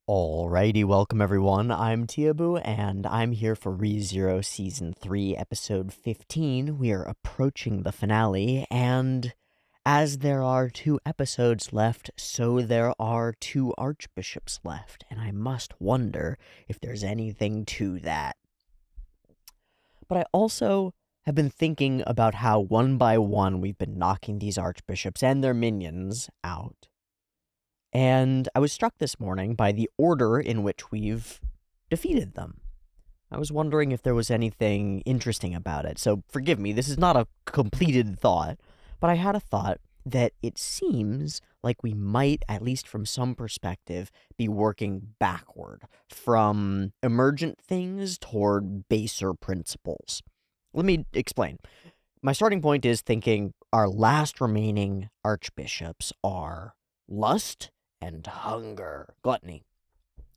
Alrighty, welcome everyone. I'm Teeaboo, and I'm here for ReZero Season 3, Episode 15. We are approaching the finale, and as there are 2 episodes left, so there are 2 archbishops left, and I must wonder if there's anything to that. But I also have been thinking about how one by one we've been knocking these archbishops and their minions out. And I was struck this morning by the order in which we've defeated them. I was wondering if there was anything interesting about it. So forgive me, this is not a completed thought, but I had a thought that it seems like we might, at least from some perspective, be working backward from emergent things toward baser principles. Let me explain. My starting point is thinking our last remaining archbishops are lust and hunger, gluttony,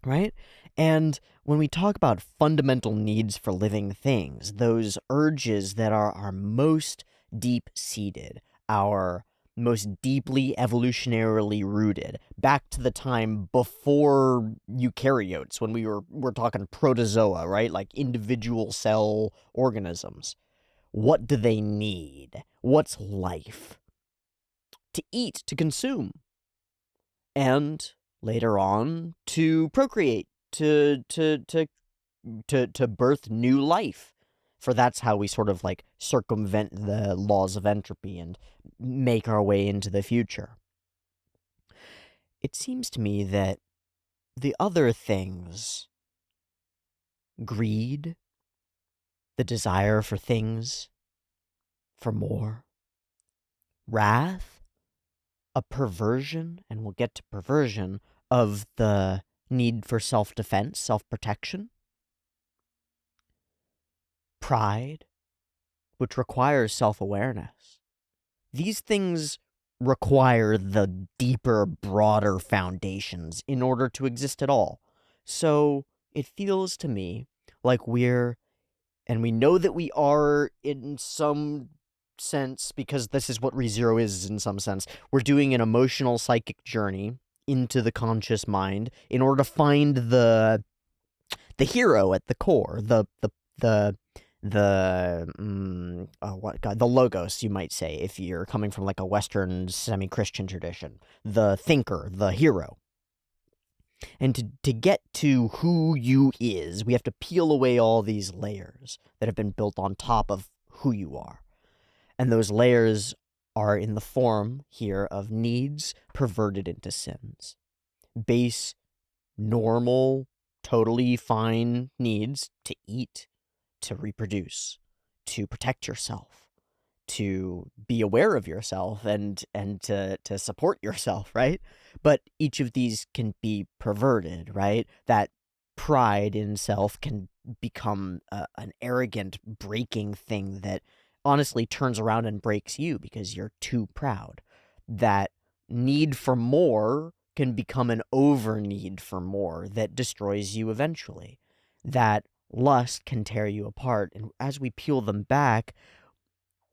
right? And when we talk about fundamental needs for living things, those urges that are our most deep-seated, our most deeply evolutionarily rooted, back to the time before eukaryotes, when we're talking protozoa, right? Like individual cell organisms. What do they need? What's life? To eat, to consume. And later on, to procreate, to birth new life. For that's how we sort of like circumvent the laws of entropy and make our way into the future. It seems to me that the other things, greed, the desire for things, for more, wrath, a perversion, and we'll get to perversion, of the need for self-defense, self-protection, pride, which requires self-awareness. These things require the deeper, broader foundations in order to exist at all. So it feels to me like and we know that we are in some sense, because this is what ReZero is in some sense, we're doing an emotional psychic journey into the conscious mind in order to find the hero at the core, the logos, you might say, if you're coming from like a Western semi-Christian tradition, the thinker, the hero. And to get to who you is, we have to peel away all these layers that have been built on top of who you are. And those layers are in the form here of needs perverted into sins. Base, normal, totally fine needs to eat, to reproduce, to protect yourself, to be aware of yourself, and to support yourself, right? But each of these can be perverted, right? That pride in self can become an arrogant, breaking thing that honestly turns around and breaks you because you're too proud. That need for more can become an over need for more that destroys you eventually. That lust can tear you apart. And as we peel them back,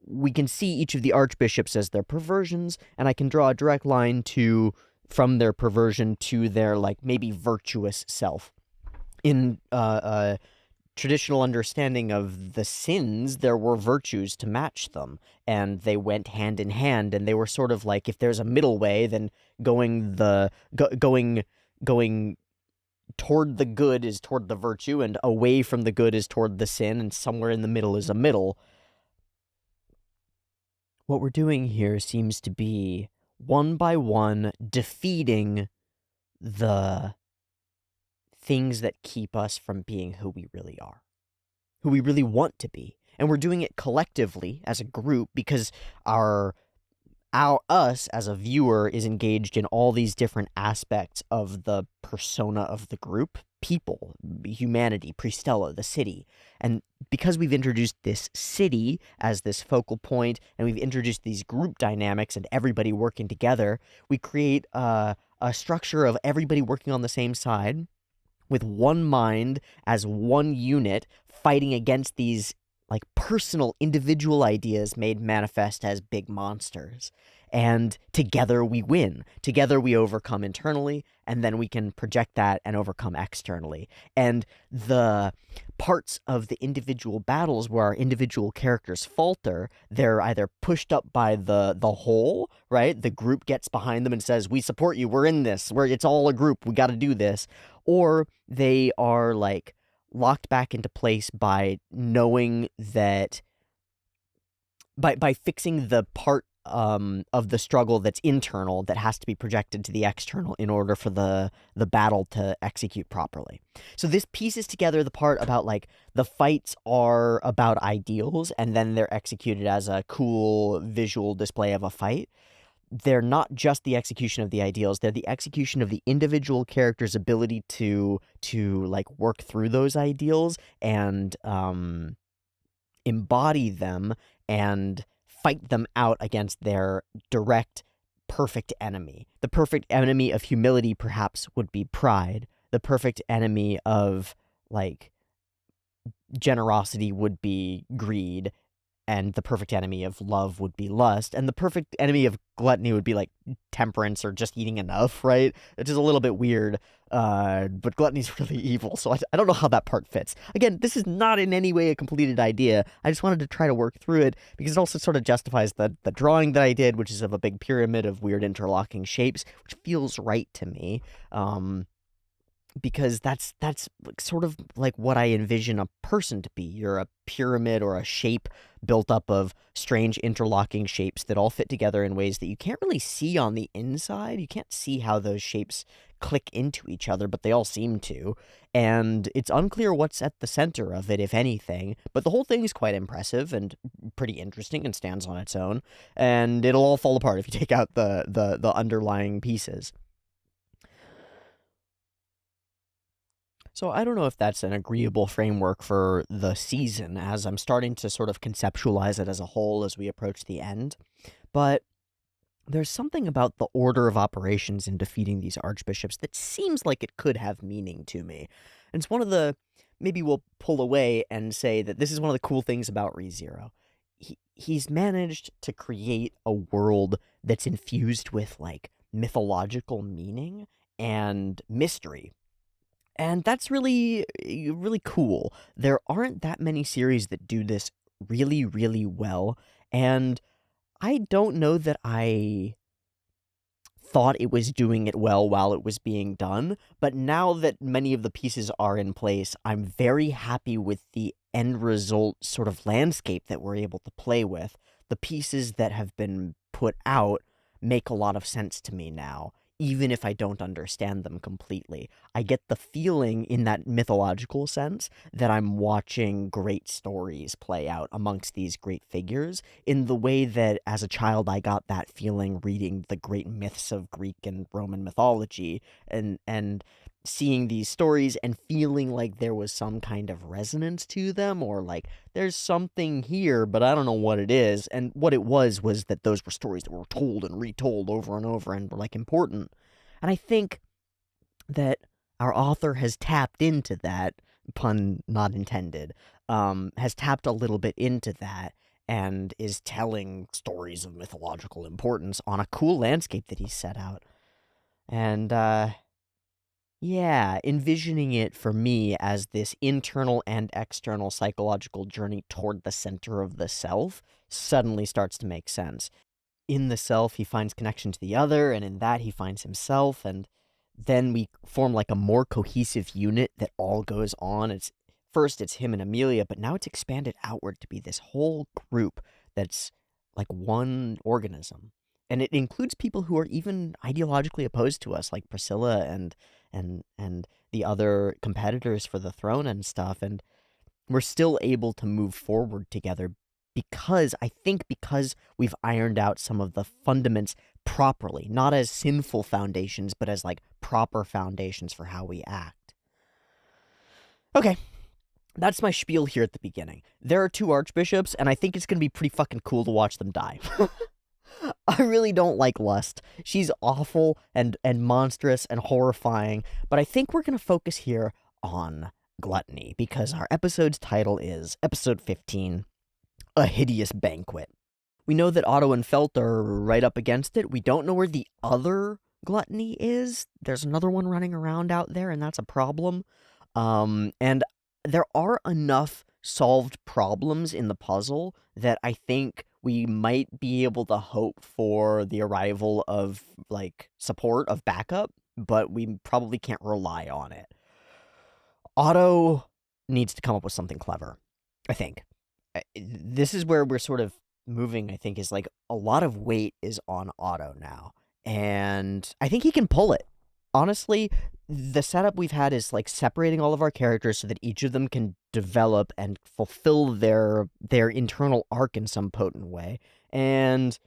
we can see each of the archbishops as their perversions, and I can draw a direct line from their perversion to their, like, maybe virtuous self. In traditional understanding of the sins, there were virtues to match them, and they went hand in hand, and they were sort of like, if there's a middle way, then going toward the good is toward the virtue, and away from the good is toward the sin, and somewhere in the middle is a middle. What we're doing here seems to be, one by one, defeating the things that keep us from being who we really are, who we really want to be. And we're doing it collectively as a group because us as a viewer is engaged in all these different aspects of the persona of the group, people, humanity, Pristella, the city. And because we've introduced this city as this focal point, and we've introduced these group dynamics and everybody working together, we create a structure of everybody working on the same side, with one mind as one unit, fighting against these like personal individual ideas made manifest as big monsters. and together we win. Together we overcome internally, and then we can project that and overcome externally. And the parts of the individual battles where our individual characters falter, they're either pushed up by the whole, right? The group gets behind them and says, we support you, we're in this, it's all a group, we got to do this. Or they are like locked back into place by knowing that by fixing the part of the struggle that's internal that has to be projected to the external in order for the battle to execute properly. So this pieces together the part about like the fights are about ideals and then they're executed as a cool visual display of a fight. They're not just the execution of the ideals, they're the execution of the individual character's ability to like work through those ideals and embody them and fight them out against their direct perfect enemy. The perfect enemy of humility perhaps would be pride. The perfect enemy of like generosity would be greed, and the perfect enemy of love would be lust, and the perfect enemy of gluttony would be like temperance or just eating enough, right? Which is a little bit weird, but gluttony's really evil, so I don't know how that part fits. Again, this is not in any way a completed idea. I just wanted to try to work through it because it also sort of justifies the drawing that I did, which is of a big pyramid of weird interlocking shapes, which feels right to me. Because that's sort of like what I envision a person to be. You're a pyramid or a shape built up of strange interlocking shapes that all fit together in ways that you can't really see on the inside. You can't see how those shapes click into each other, but they all seem to. And it's unclear what's at the center of it, if anything. But the whole thing is quite impressive and pretty interesting and stands on its own. And it'll all fall apart if you take out the underlying pieces. So I don't know if that's an agreeable framework for the season, as I'm starting to sort of conceptualize it as a whole as we approach the end. But there's something about the order of operations in defeating these archbishops that seems like it could have meaning to me. And it's one of the, maybe we'll pull away and say that this is one of the cool things about ReZero. He's managed to create a world that's infused with, like, mythological meaning and mystery. And that's really, really cool. There aren't that many series that do this really, really well. And I don't know that I thought it was doing it well while it was being done. But now that many of the pieces are in place, I'm very happy with the end result sort of landscape that we're able to play with. The pieces that have been put out make a lot of sense to me now, even if I don't understand them completely. I get the feeling in that mythological sense that I'm watching great stories play out amongst these great figures in the way that as a child I got that feeling reading the great myths of Greek and Roman mythology and seeing these stories and feeling like there was some kind of resonance to them, or like there's something here but I don't know what it is. And what it was that those were stories that were told and retold over and over and were like important. And I think that our author has tapped into that, pun not intended, has tapped a little bit into that and is telling stories of mythological importance on a cool landscape that he set out. And yeah, envisioning it for me as this internal and external psychological journey toward the center of the self suddenly starts to make sense. In the self, he finds connection to the other, and in that, he finds himself, and then we form like a more cohesive unit that all goes on. First it's him and Amelia, but now it's expanded outward to be this whole group that's like one organism. And it includes people who are even ideologically opposed to us, like Priscilla and the other competitors for the throne and stuff, and we're still able to move forward together because we've ironed out some of the fundaments properly, not as sinful foundations, but as like proper foundations for how we act. Okay, that's my spiel here at the beginning. There are two archbishops, and I think it's going to be pretty fucking cool to watch them die. I really don't like Lust. She's awful and monstrous and horrifying, but I think we're going to focus here on Gluttony, because our episode's title is Episode 15, A Hideous Banquet. We know that Otto and Felt are right up against it. We don't know where the other Gluttony is. There's another one running around out there, and that's a problem. And there are enough solved problems in the puzzle that I think we might be able to hope for the arrival of, like, support, of backup, but we probably can't rely on it. Otto needs to come up with something clever, I think. This is where we're sort of moving, I think, is like a lot of weight is on Otto now. And I think he can pull it. Honestly, the setup we've had is like separating all of our characters so that each of them can develop and fulfill their internal arc in some potent way. And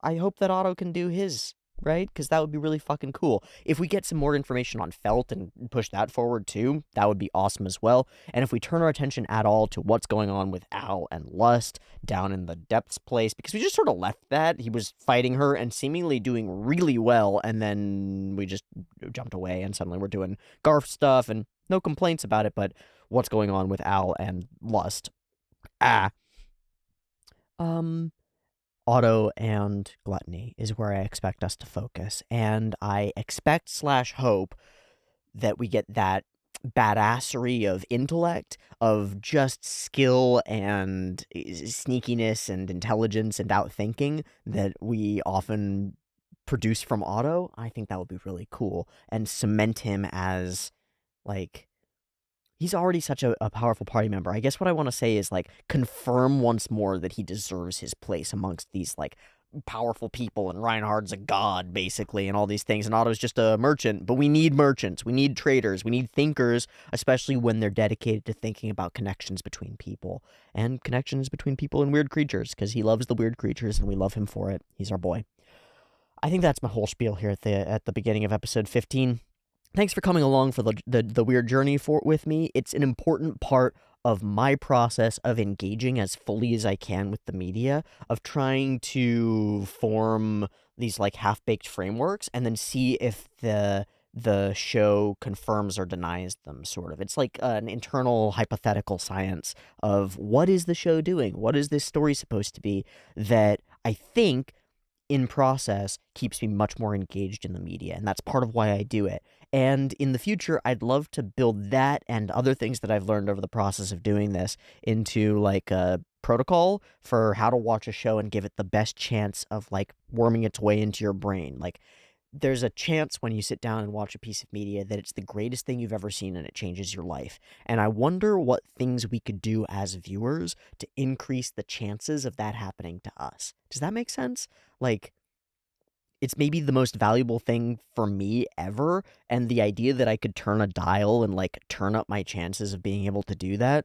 I hope that Otto can do his, right? Because that would be really fucking cool. If we get some more information on Felt and push that forward too, that would be awesome as well. And if we turn our attention at all to what's going on with Al and Lust down in the depths place, because we just sort of left that. He was fighting her and seemingly doing really well, and then we just jumped away, and suddenly we're doing Garf stuff, and no complaints about it, but what's going on with Al and Lust? Ah. Um, Otto and Gluttony is where I expect us to focus. And I expect slash hope that we get that badassery of intellect, of just skill and sneakiness and intelligence and outthinking that we often produce from Otto. I think that would be really cool and cement him as, like, he's already such a powerful party member. I guess what I want to say is, like, confirm once more that he deserves his place amongst these, like, powerful people, and Reinhard's a god, basically, and all these things, and Otto's just a merchant, but we need merchants, we need traders, we need thinkers, especially when they're dedicated to thinking about connections between people, and connections between people and weird creatures, because he loves the weird creatures, and we love him for it. He's our boy. I think that's my whole spiel here at the beginning of episode 15. Thanks for coming along for the weird journey with me. It's an important part of my process of engaging as fully as I can with the media, of trying to form these, like, half-baked frameworks and then see if the show confirms or denies them, sort of. It's like an internal hypothetical science of what is the show doing? What is this story supposed to be, that I think in process keeps me much more engaged in the media, and that's part of why I do it. And in the future, I'd love to build that and other things that I've learned over the process of doing this into, like, a protocol for how to watch a show and give it the best chance of, like, worming its way into your brain. Like, there's a chance when you sit down and watch a piece of media that it's the greatest thing you've ever seen and it changes your life. And I wonder what things we could do as viewers to increase the chances of that happening to us. Does that make sense? Like, it's maybe the most valuable thing for me ever, and the idea that I could turn a dial and, like, turn up my chances of being able to do that,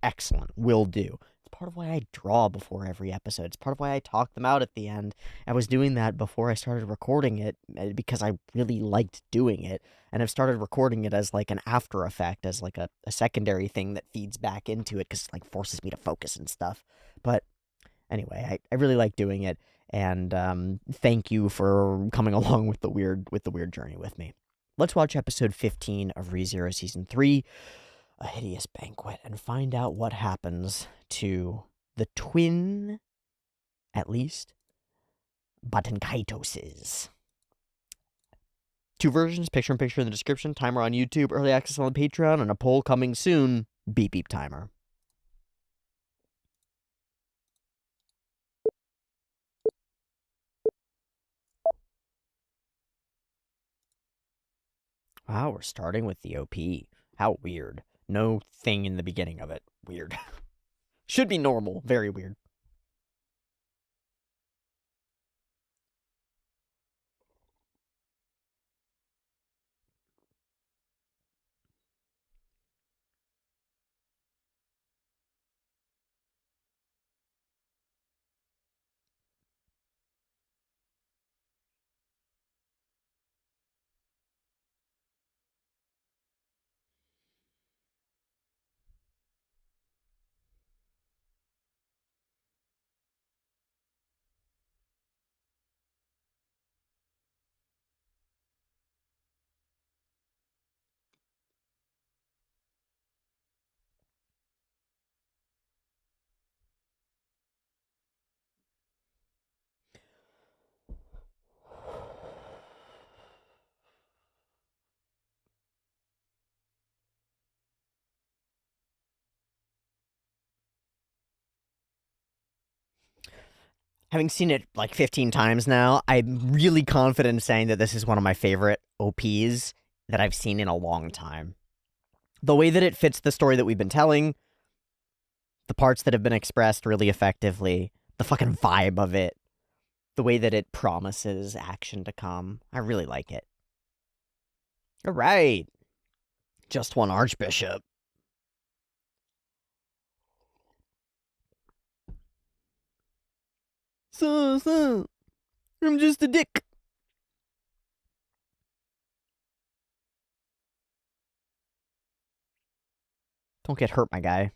excellent, will do. It's part of why I draw before every episode. It's part of why I talk them out at the end. I was doing that before I started recording it because I really liked doing it, and I've started recording it as, like, an after effect, as, like, a secondary thing that feeds back into it because it, like, forces me to focus and stuff. But anyway, I really like doing it, and thank you for coming along with the weird journey with me. Let's watch episode 15 of ReZero Season 3, A Hideous Banquet, and find out what happens to the twin, at least, Batenkaitoses. 2 versions, picture-in-picture in the description, timer on YouTube, early access on the Patreon, and a poll coming soon. Beep beep timer. Wow, we're starting with the OP. How weird. No thing in the beginning of it. Weird. Should be normal. Very weird. Having seen it like 15 times now, I'm really confident in saying that this is one of my favorite OPs that I've seen in a long time. The way that it fits the story that we've been telling, the parts that have been expressed really effectively, the fucking vibe of it, the way that it promises action to come. I really like it. All right. Just one Archbishop. So, I'm just a dick. Don't get hurt, my guy.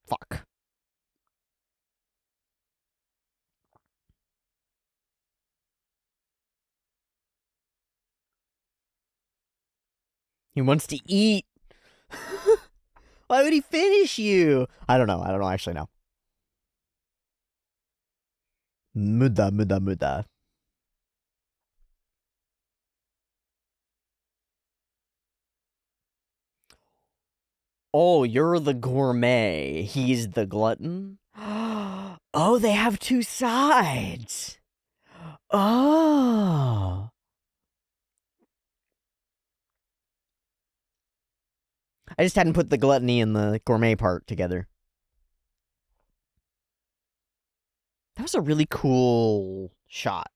Fuck. He wants to eat. Why would he finish you? I don't know. I don't actually know. Muda. Oh, you're the gourmet. He's the glutton? Oh, they have two sides. Oh. I just hadn't put the gluttony and the gourmet part together. That was a really cool shot.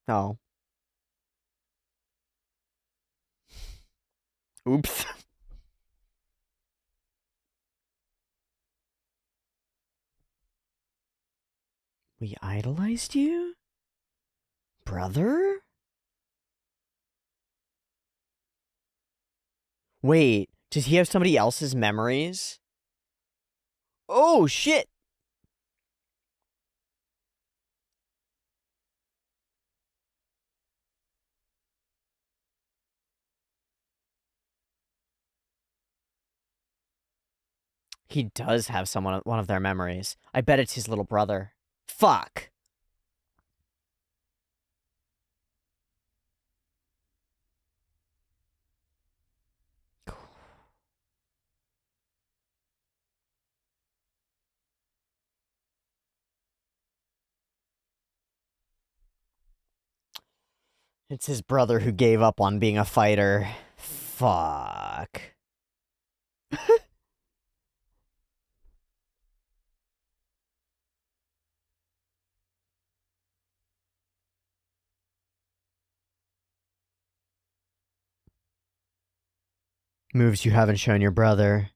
Oh. Oops. We idolized you? Brother? Wait, does he have somebody else's memories? Oh, shit! He does have one of their memories. I bet it's his little brother. Fuck. It's his brother who gave up on being a fighter. Fuck. Moves you haven't shown your brother.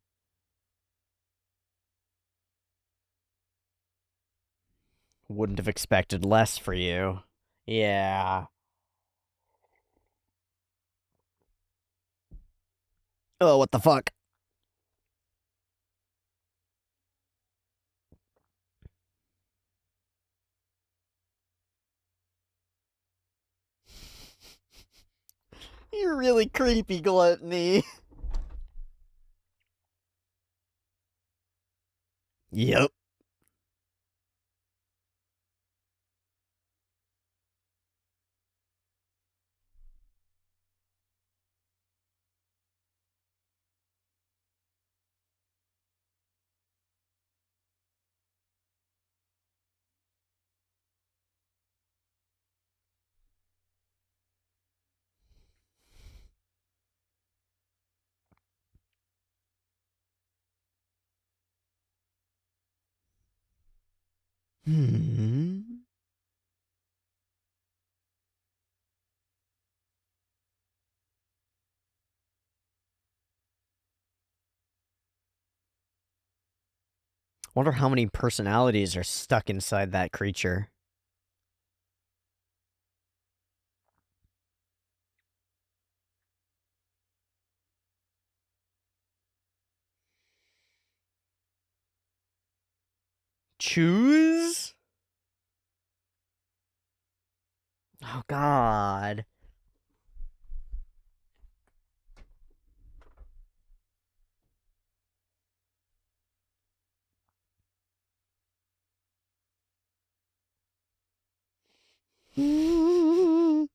Wouldn't have expected less for you. Yeah. Oh, what the fuck? You're really creepy, Gluttony. Yep. Hmm. Wonder how many personalities are stuck inside that creature. Choose? Oh, God. Oh,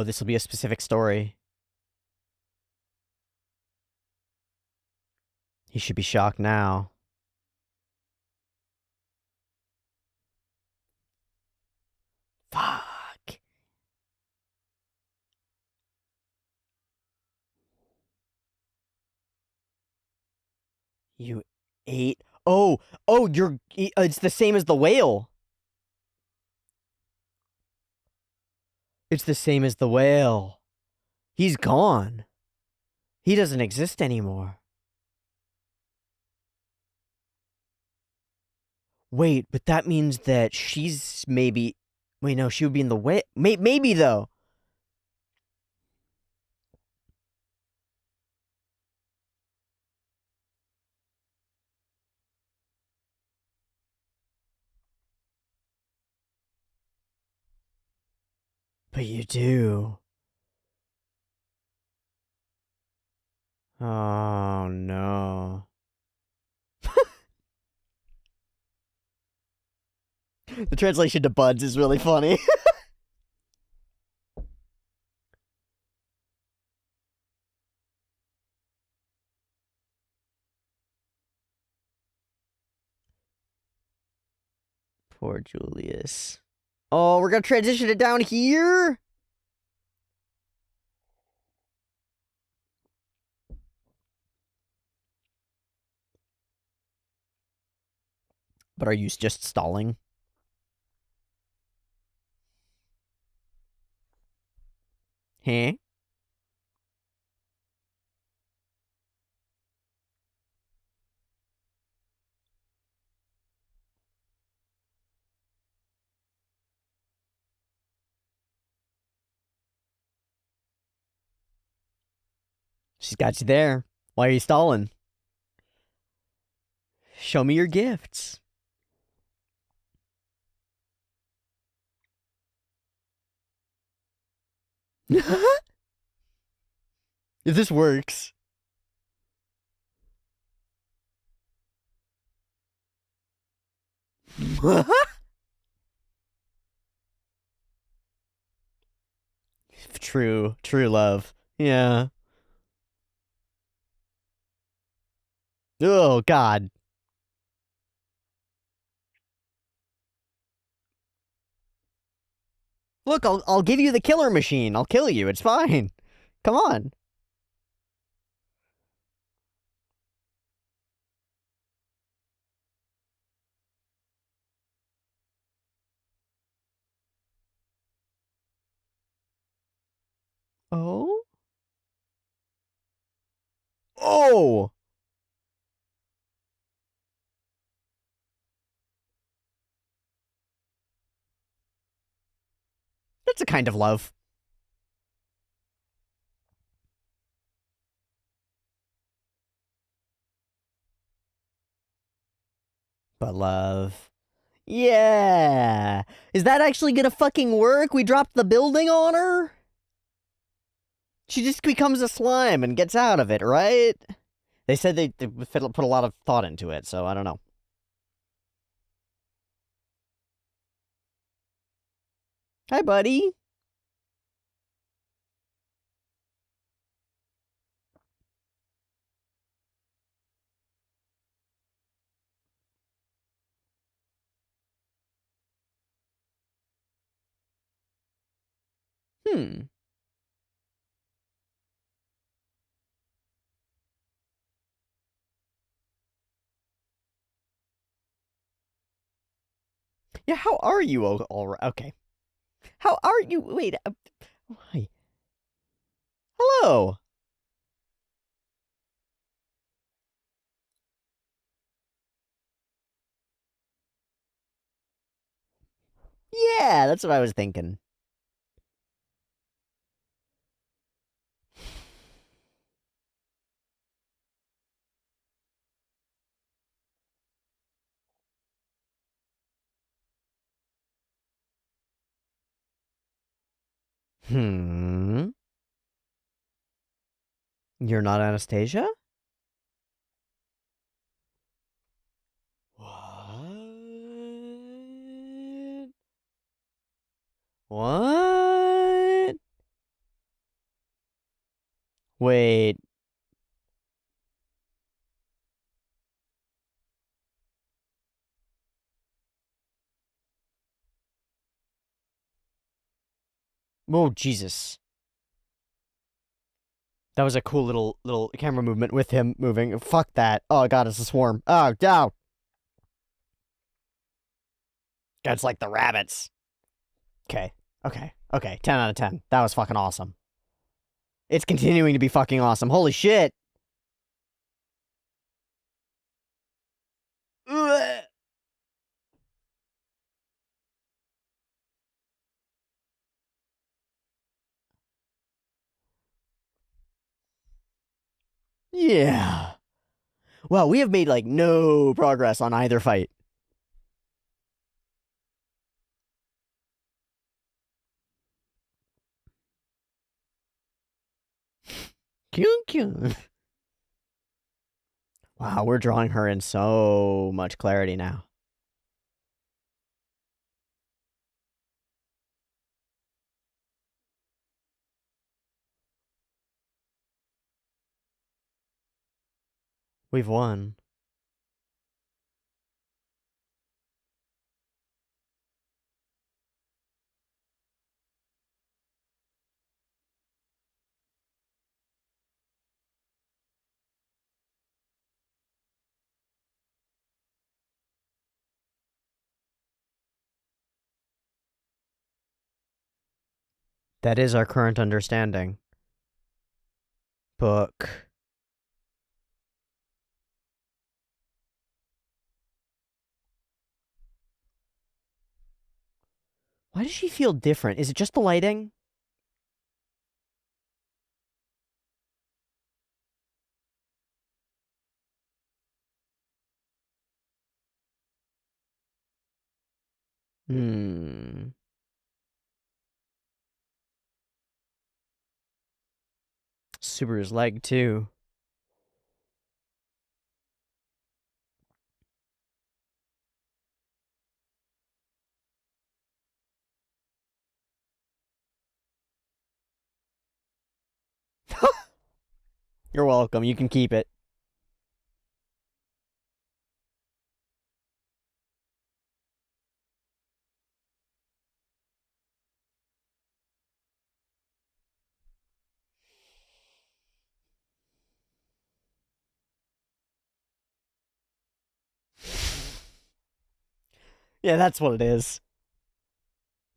this will be a specific story. He should be shocked now. Fuck. You ate. Oh, it's the same as the whale. It's the same as the whale. He's gone. He doesn't exist anymore. Wait, but that means that she's maybe. Wait, no, she would be in the whale. Maybe though. But you do. Oh no. The translation to buds is really funny. Poor Julius. Oh, we're gonna transition it down here? But are you just stalling? Huh? She's got you there. Why are you stalling? Show me your gifts. If this works. True love. Yeah. Oh, God. Look, I'll give you the killer machine. I'll kill you. It's fine. Come on. Oh? Oh! That's a kind of love. But love. Yeah. Is that actually gonna fucking work? We dropped the building on her? She just becomes a slime and gets out of it, right? They said they put a lot of thought into it, so I don't know. Hi, buddy. Hmm. Yeah, how are you all right? Okay. How are you? Wait. Hi. Hello. Yeah, that's what I was thinking. Hmm. You're not Anastasia? What? What? Wait. Oh, Jesus. That was a cool little camera movement with him moving. Fuck that. Oh god, it's a swarm. Oh, no. That's like the rabbits. Okay. Okay. Okay. 10 out of 10. That was fucking awesome. It's continuing to be fucking awesome. Holy shit. Ugh. Yeah. Well, we have made like no progress on either fight. Kyun kyun. Wow, we're drawing her in so much clarity now. We've won. That is our current understanding. Book. Why does she feel different? Is it just the lighting? Hmm. Subaru's leg, too. You're welcome. You can keep it. Yeah, that's what it is.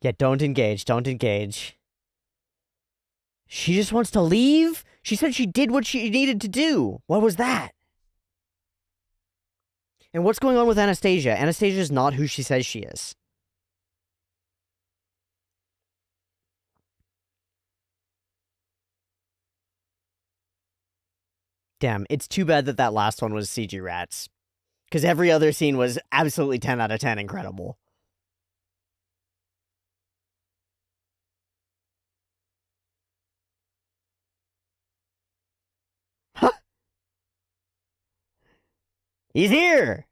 Yeah, don't engage. Don't engage. She just wants to leave? She said she did what she needed to do. What was that? And what's going on with Anastasia? Anastasia is not who she says she is. Damn, it's too bad that that last one was CG rats. Because every other scene was absolutely 10 out of 10 incredible. He's here!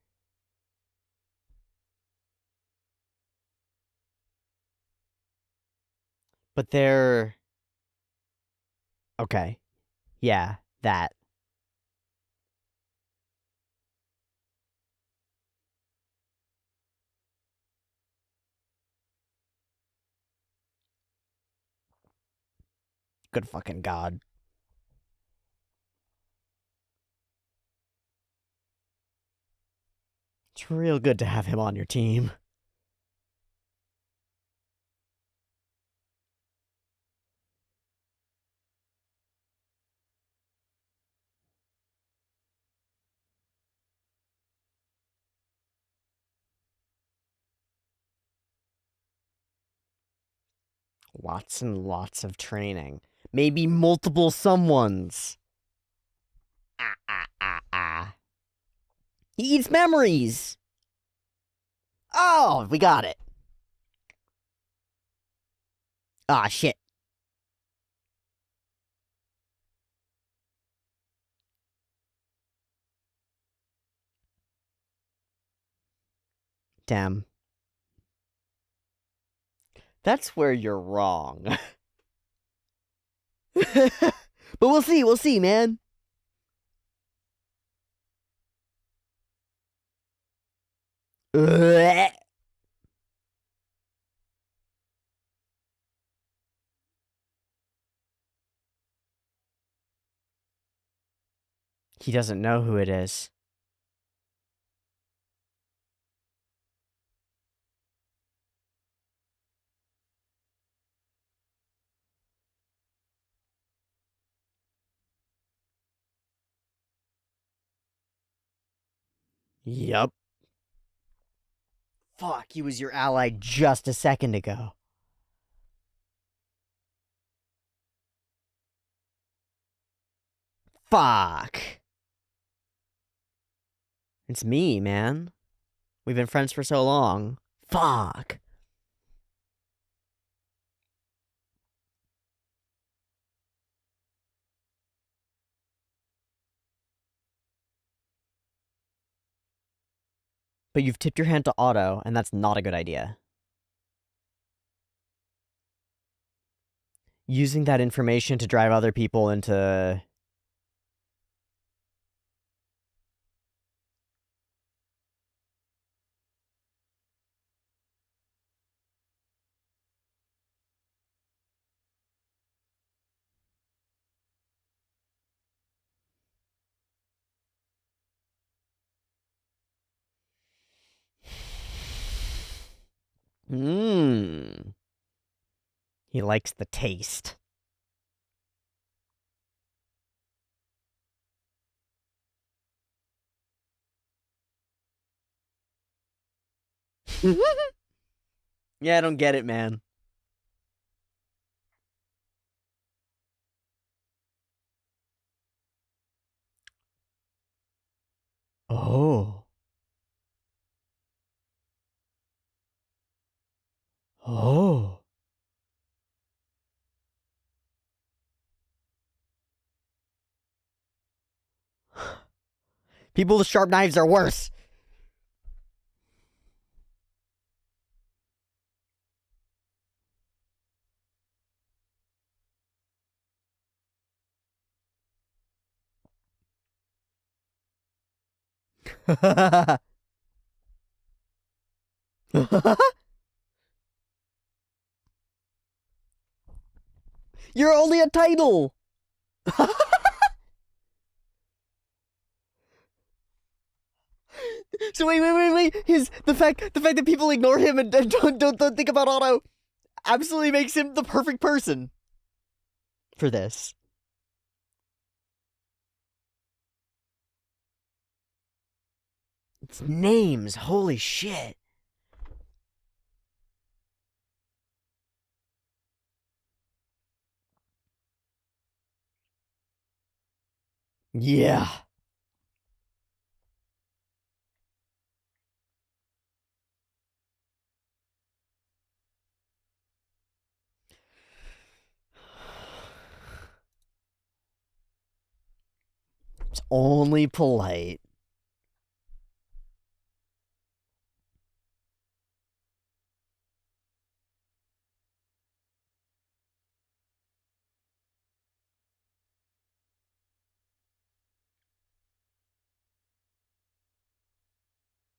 But they're... Okay. Yeah, that. Good fucking god. It's real good to have him on your team. Lots and lots of training. Maybe multiple someones. Ah, ah, ah, ah. He eats memories! Oh, we got it. Ah, shit. Damn. That's where you're wrong. But we'll see, man. Ugh. He doesn't know who it is. Yup. Fuck, he was your ally just a second ago. Fuck. It's me, man. We've been friends for so long. Fuck. But you've tipped your hand to Otto, and that's not a good idea. Using that information to drive other people into... Mmm. He likes the taste. Yeah, I don't get it, man. Oh. Oh. People with sharp knives are worse. You're only a title. So wait. The fact that people ignore him and don't think about Otto absolutely makes him the perfect person for this. It's names, holy shit. Yeah. It's only polite.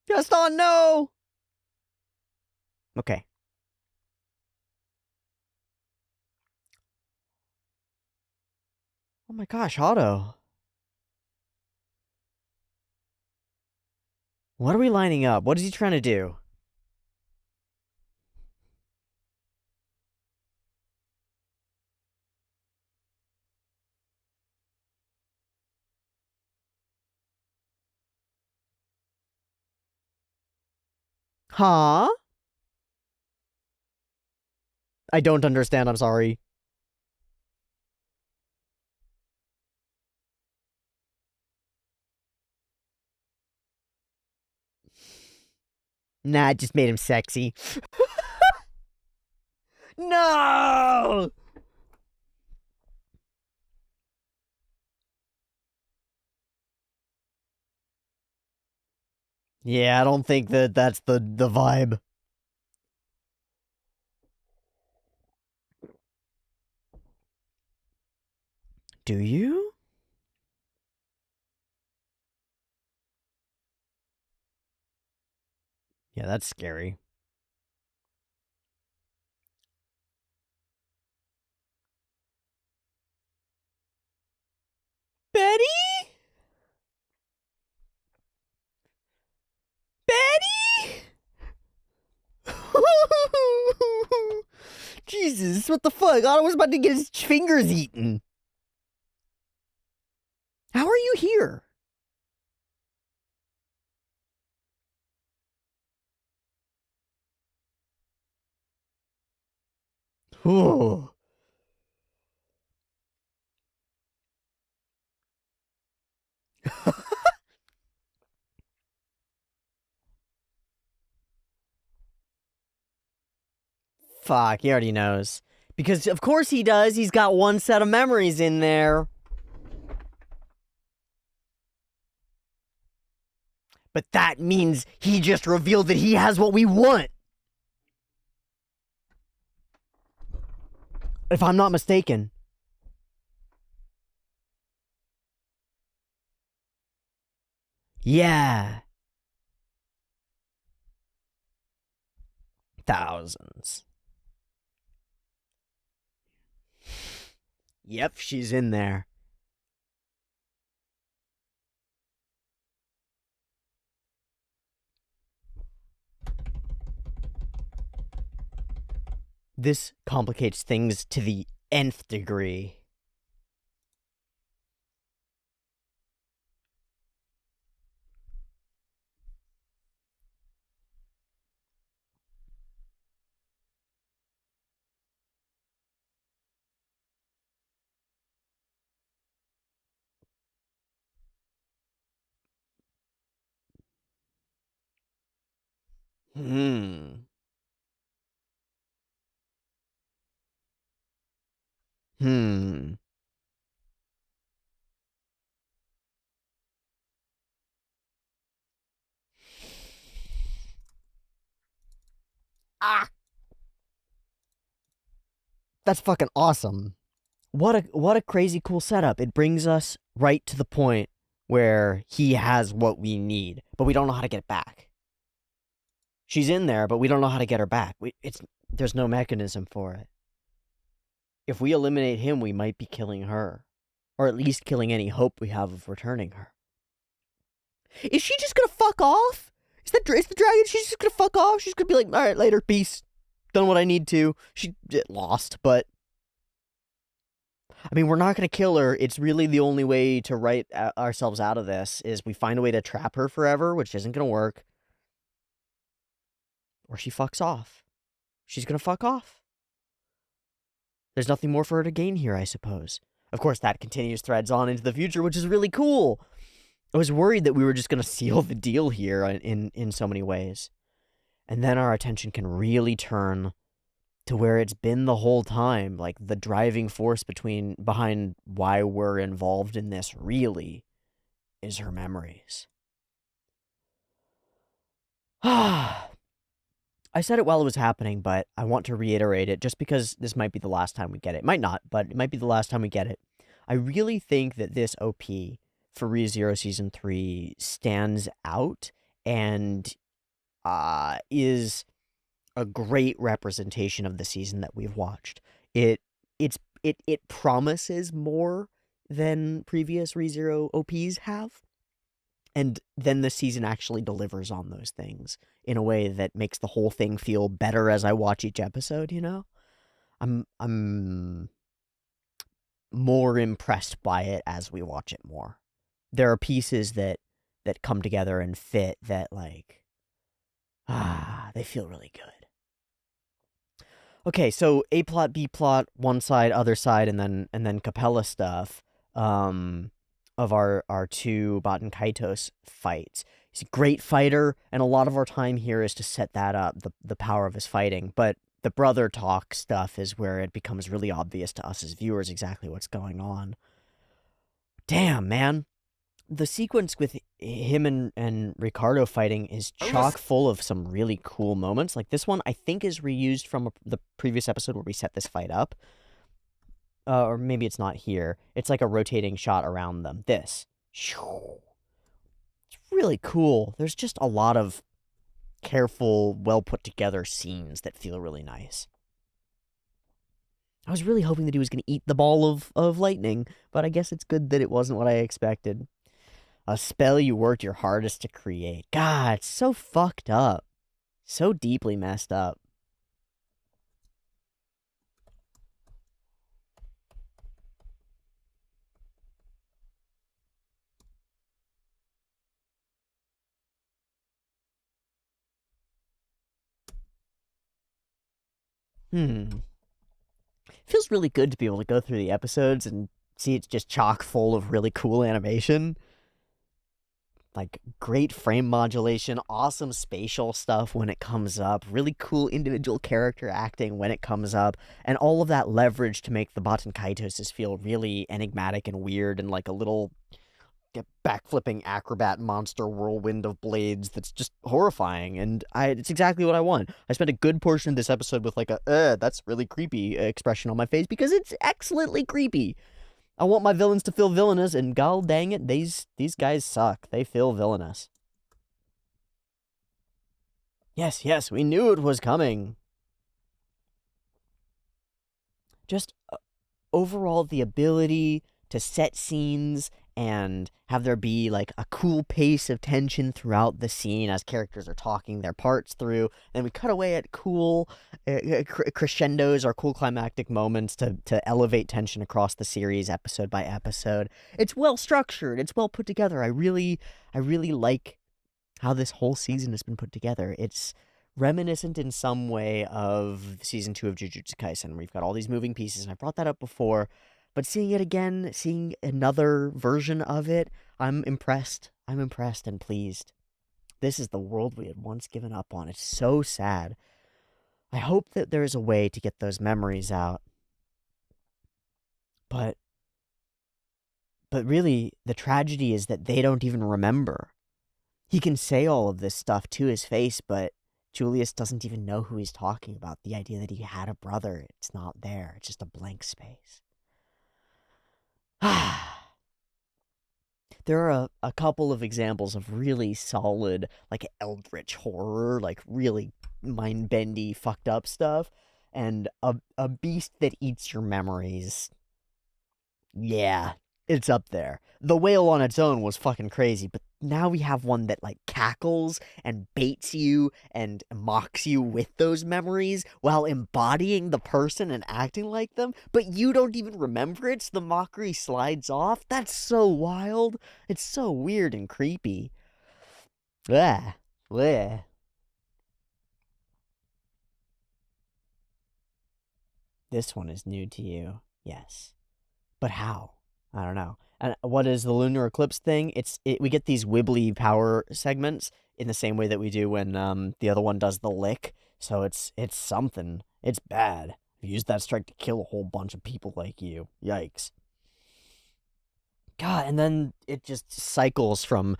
Just on no. Okay. Oh my gosh, Otto. What are we lining up? What is he trying to do? Huh? I don't understand, I'm sorry. Nah, it just made him sexy. No! Yeah, I don't think that's the vibe. Do you? Yeah, that's scary. Betty? Betty? Jesus, what the fuck? Otto was about to get his fingers eaten. How are you here? Ooh. Fuck, he already knows. Because of course he does, he's got one set of memories in there. But that means he just revealed that he has what we want. If I'm not mistaken. Yeah. Thousands. Yep, she's in there. This complicates things to the nth degree. Hmm. Hmm. Ah! That's fucking awesome. What a crazy cool setup. It brings us right to the point where he has what we need, but we don't know how to get it back. She's in there, but we don't know how to get her back. There's no mechanism for it. If we eliminate him, we might be killing her, or at least killing any hope we have of returning her. Is she just gonna fuck off? Is the dragon? She's just gonna fuck off. She's gonna be like, all right, later, peace. Done what I need to. She lost, but I mean, we're not gonna kill her. It's really the only way to write ourselves out of this is we find a way to trap her forever, which isn't gonna work, or she fucks off. She's gonna fuck off. There's nothing more for her to gain here, I suppose. Of course, that continues threads on into the future, which is really cool. I was worried that we were just going to seal the deal here in so many ways. And then our attention can really turn to where it's been the whole time. Like, the driving force behind why we're involved in this really is her memories. I said it while it was happening, but I want to reiterate it just because this might be the last time we get it. Might not, but it might be the last time we get it. I really think that this OP for ReZero Season 3 stands out and is a great representation of the season that we've watched. It promises more than previous ReZero OPs have. And then the season actually delivers on those things in a way that makes the whole thing feel better as I watch each episode, you know? I'm more impressed by it as we watch it more. There are pieces that come together and fit that, like, they feel really good. Okay, so A plot, B plot, one side, other side, and then Capella stuff. Of our two Baten Kaitos fights. He's a great fighter, and a lot of our time here is to set that up, the power of his fighting. But the brother talk stuff is where it becomes really obvious to us as viewers exactly what's going on. Damn, man. The sequence with him and Ricardo fighting is chock full of some really cool moments. Like, this one, I think, is reused from the previous episode where we set this fight up. or maybe it's not here. It's like a rotating shot around them. This. It's really cool. There's just a lot of careful, well put together scenes that feel really nice. I was really hoping that he was going to eat the ball of lightning, but I guess it's good that it wasn't what I expected. A spell you worked your hardest to create. God, it's so fucked up. So deeply messed up. Feels really good to be able to go through the episodes and see it's just chock full of really cool animation. Like, great frame modulation, awesome spatial stuff when it comes up, really cool individual character acting when it comes up, and all of that leverage to make the Baten Kaitoses feel really enigmatic and weird and like a little backflipping acrobat monster whirlwind of blades that's just horrifying. And it's exactly what I want. I spent a good portion of this episode with like a that's really creepy expression on my face because it's excellently creepy. I want my villains to feel villainous, and god dang it, these guys suck. They feel villainous. Yes, we knew it was coming. Just overall, the ability to set scenes and have there be like a cool pace of tension throughout the scene as characters are talking their parts through. Then we cut away at cool crescendos or cool climactic moments to elevate tension across the series episode by episode. It's well structured. It's well put together. I really like how this whole season has been put together. It's reminiscent in some way of season 2 of Jujutsu Kaisen. We've got all these moving pieces, and I brought that up before, but seeing it again, seeing another version of it, I'm impressed. I'm impressed and pleased. This is the world we had once given up on. It's so sad. I hope that there is a way to get those memories out. But really, the tragedy is that they don't even remember. He can say all of this stuff to his face, but Julius doesn't even know who he's talking about. The idea that he had a brother, it's not there. It's just a blank space. There are a couple of examples of really solid, like, eldritch horror, like, really mind-bendy, fucked up stuff, and a beast that eats your memories. Yeah, it's up there. The whale on its own was fucking crazy, but now we have one that like cackles and baits you and mocks you with those memories while embodying the person and acting like them, but you don't even remember it, so the mockery slides off. That's so wild. It's so weird and creepy. Blah. Blah. This one is new to you. Yes. But how? I don't know. And what is the lunar eclipse thing? We get these wibbly power segments in the same way that we do when the other one does the lick. So it's something. It's bad. I used that strike to kill a whole bunch of people like you. Yikes. God, and then it just cycles from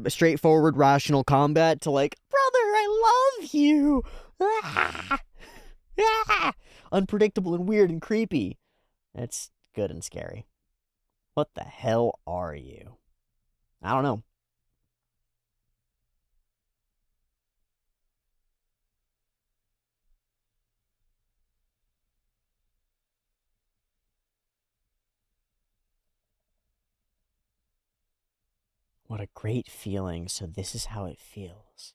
straightforward rational combat to like, brother, I love you. Ah! Ah! Unpredictable and weird and creepy. It's good and scary. What the hell are you? I don't know. What a great feeling, so this is how it feels.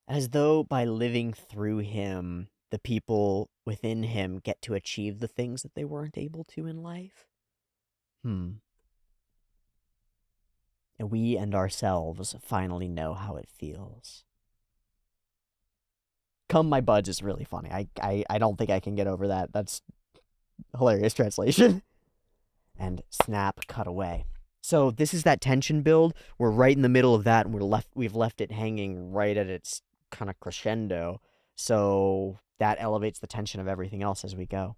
As though by living through him, the people within him get to achieve the things that they weren't able to in life. And we and ourselves finally know how it feels. Come my buds is really funny. I don't think I can get over that. That's hilarious translation. And snap, cut away. So this is that tension build. We're right in the middle of that, and we've left it hanging right at its kind of crescendo. So that elevates the tension of everything else as we go.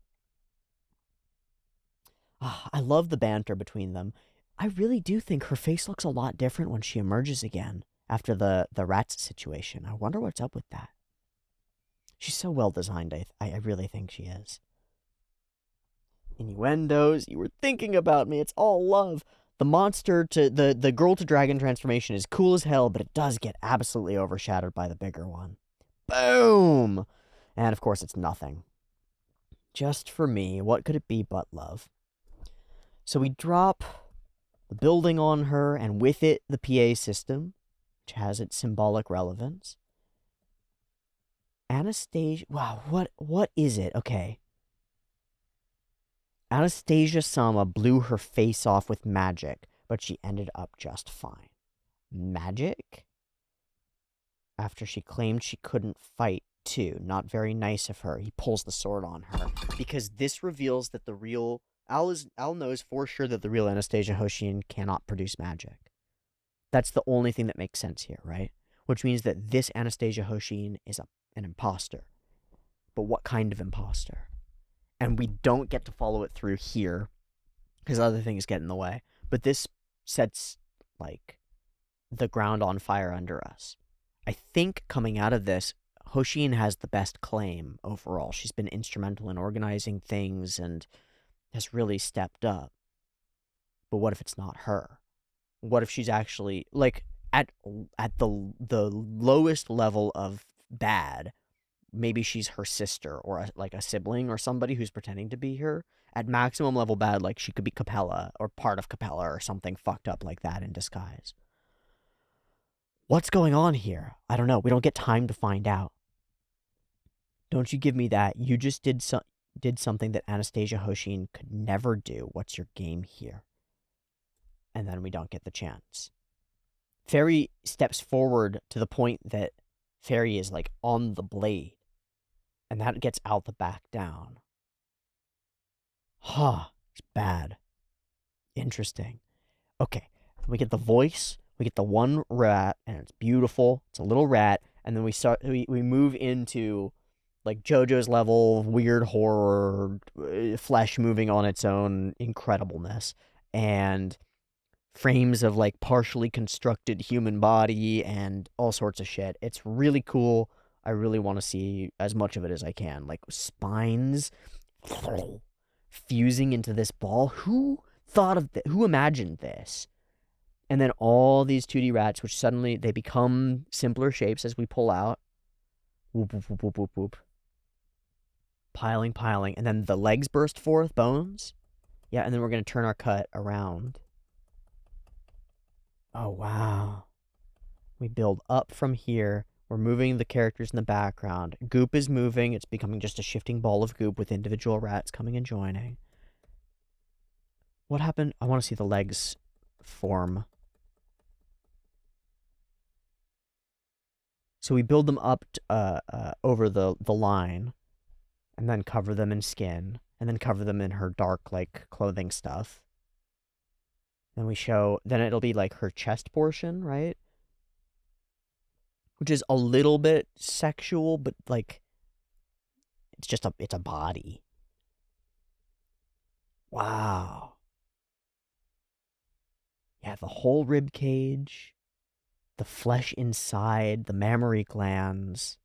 I love the banter between them. I really do think her face looks a lot different when she emerges again after the rats situation. I wonder what's up with that. She's so well designed. I really think she is. Innuendos. You were thinking about me. It's all love. The monster to the girl to dragon transformation is cool as hell, but it does get absolutely overshadowed by the bigger one. Boom! And of course, it's nothing. Just for me, what could it be but love? So we drop the building on her, and with it, the PA system, which has its symbolic relevance. Anastasia, wow, what is it? Okay. Anastasia Sama blew her face off with magic, but she ended up just fine. Magic? After she claimed she couldn't fight, too. Not very nice of her. He pulls the sword on her. Because this reveals that the real... Al knows for sure that the real Anastasia Hoshin cannot produce magic. That's the only thing that makes sense here, right? Which means that this Anastasia Hoshin is an imposter. But what kind of imposter? And we don't get to follow it through here, because other things get in the way. But this sets, like, the ground on fire under us. I think coming out of this, Hoshin has the best claim overall. She's been instrumental in organizing things and has really stepped up. But what if it's not her? What if she's actually, like, at the lowest level of bad, maybe she's her sister or a sibling or somebody who's pretending to be her. At maximum level bad, like, she could be Capella or part of Capella or something fucked up like that in disguise. What's going on here? I don't know. We don't get time to find out. Don't you give me that. You just did something that Anastasia Hoshin could never do. What's your game here? And then we don't get the chance. Fairy steps forward to the point that Fairy is, like, on the blade. And that gets out the back down. Huh. It's bad. Interesting. Okay. We get the voice. We get the one rat. And it's beautiful. It's a little rat. And then we move into, like, JoJo's level, weird horror, flesh moving on its own incredibleness. And frames of, like, partially constructed human body and all sorts of shit. It's really cool. I really want to see as much of it as I can. Like, spines fusing into this ball. Who thought of Who imagined this? And then all these 2D rats, which suddenly they become simpler shapes as we pull out. Whoop, whoop, whoop, whoop, whoop, whoop. Piling. And then the legs burst forth, bones. Yeah, and then we're going to turn our cut around. Oh, wow. We build up from here. We're moving the characters in the background. Goop is moving. It's becoming just a shifting ball of goop with individual rats coming and joining. What happened? I want to see the legs form. So we build them up over the line, and then cover them in skin, and then cover them in her dark, like, clothing stuff. Then it'll be, like, her chest portion, right? Which is a little bit sexual, but, like, it's a body. Wow. Yeah, the whole rib cage, the flesh inside, the mammary glands.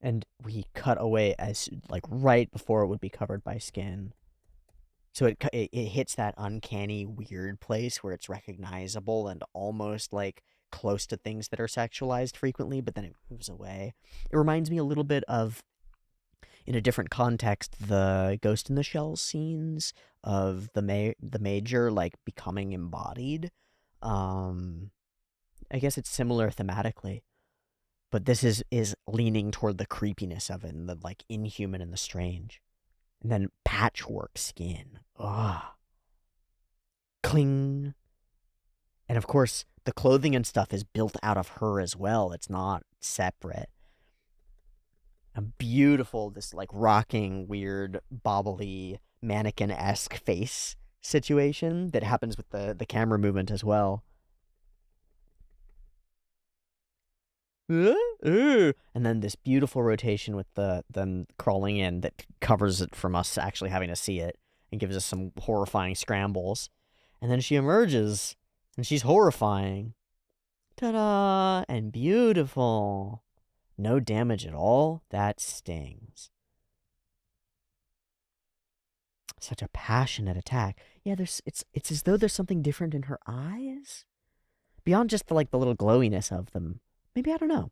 And we cut away as, like, right before it would be covered by skin. So it hits that uncanny, weird place where it's recognizable and almost, like, close to things that are sexualized frequently, but then it moves away. It reminds me a little bit of, in a different context, the Ghost in the Shell scenes of the Major, like, becoming embodied. I guess it's similar thematically, but this is leaning toward the creepiness of it and the, like, inhuman and the strange. And then patchwork skin. Ugh. Cling. And of course, the clothing and stuff is built out of her as well. It's not separate. A beautiful, this, like, rocking, weird, bobbly, mannequin-esque face situation that happens with the camera movement as well. And then this beautiful rotation with them crawling in that covers it from us actually having to see it and gives us some horrifying scrambles. And then she emerges, and she's horrifying. Ta-da! And beautiful. No damage at all? That stings. Such a passionate attack. Yeah, it's as though there's something different in her eyes. Beyond just the little glowiness of them. Maybe, I don't know.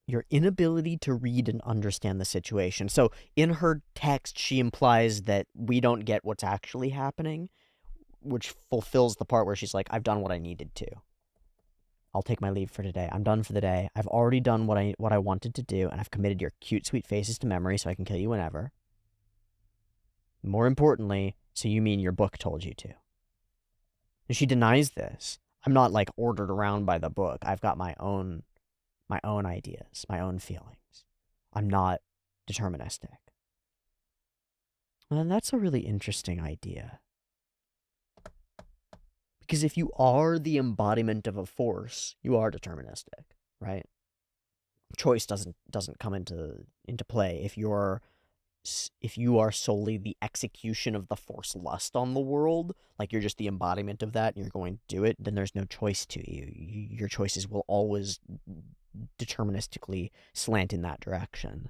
Your inability to read and understand the situation. So in her text, she implies that we don't get what's actually happening, which fulfills the part where she's like, I've done what I needed to. I'll take my leave for today. I'm done for the day. I've already done what I wanted to do, and I've committed your cute, sweet faces to memory so I can kill you whenever. More importantly, so you mean your book told you to. And she denies this. I'm not ordered around by the book. I've got my own ideas, my own feelings. I'm not deterministic. And that's a really interesting idea. Because if you are the embodiment of a force, you are deterministic, right? Choice doesn't come into play if you are solely the execution of the force lust on the world, like you're just the embodiment of that and you're going to do it, then there's no choice to you. Your choices will always deterministically slant in that direction.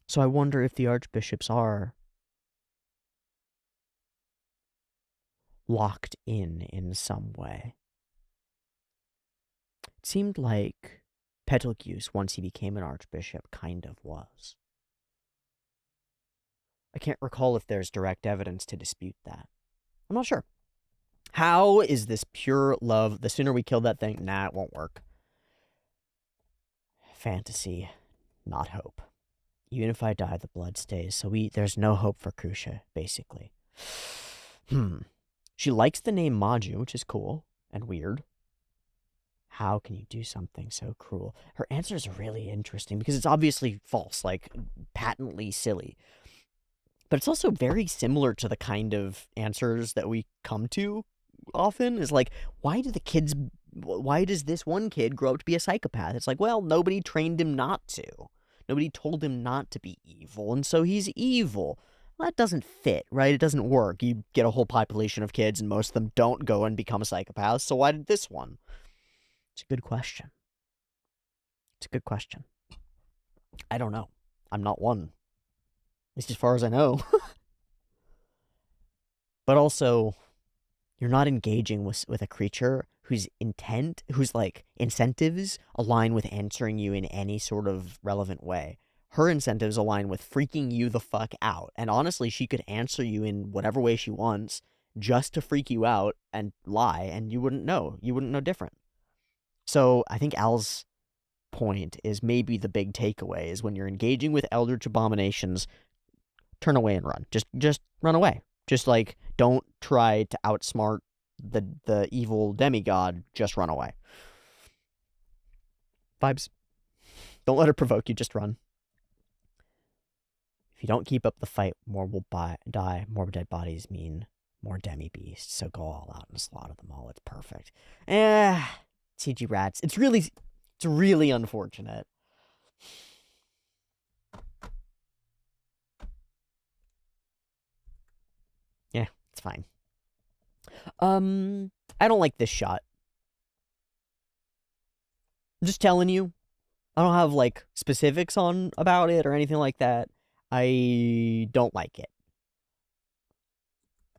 So I wonder if the archbishops are locked in some way. It seemed like Betelgeuse, once he became an archbishop, kind of was. I can't recall if there's direct evidence to dispute that. I'm not sure. How is this pure love? The sooner we kill that thing, nah, it won't work. Fantasy, not hope. Even if I die, the blood stays. So there's no hope for Kusha, basically. She likes the name Maju, which is cool and weird. How can you do something so cruel? Her answer is really interesting because it's obviously false, patently silly. But it's also very similar to the kind of answers that we come to often, is why does this one kid grow up to be a psychopath? It's well, nobody trained him not to. Nobody told him not to be evil, and so he's evil. Well, that doesn't fit, right? It doesn't work. You get a whole population of kids, and most of them don't go and become a psychopath, so why did this one? It's a good question. It's a good question. I don't know. I'm not one. At least as far as I know. But also, you're not engaging with a creature whose incentives align with answering you in any sort of relevant way. Her incentives align with freaking you the fuck out. And honestly, she could answer you in whatever way she wants just to freak you out and lie, and you wouldn't know. You wouldn't know different. So I think Al's point is maybe the big takeaway is when you're engaging with eldritch abominations, turn away and run. Just run away. Just don't try to outsmart the evil demigod. Just run away. Vibes. Don't let her provoke you. Just run. If you don't keep up the fight, more will die. More dead bodies mean more demi-beasts. So go all out and slaughter them all. It's perfect. CG rats. It's really unfortunate. Yeah, it's fine. I don't like this shot. I'm just telling you. I don't have specifics about it or anything like that. I don't like it.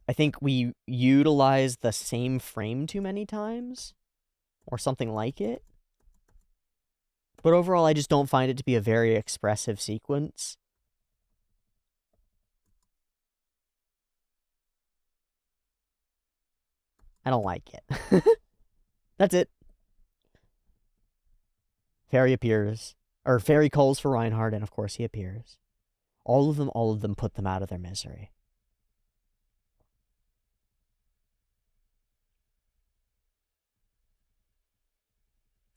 I think we utilize the same frame too many times or something like it. But overall, I just don't find it to be a very expressive sequence. I don't like it. That's it. Fairy appears. Or Fairy calls for Reinhardt, and of course he appears. All of them put them out of their misery.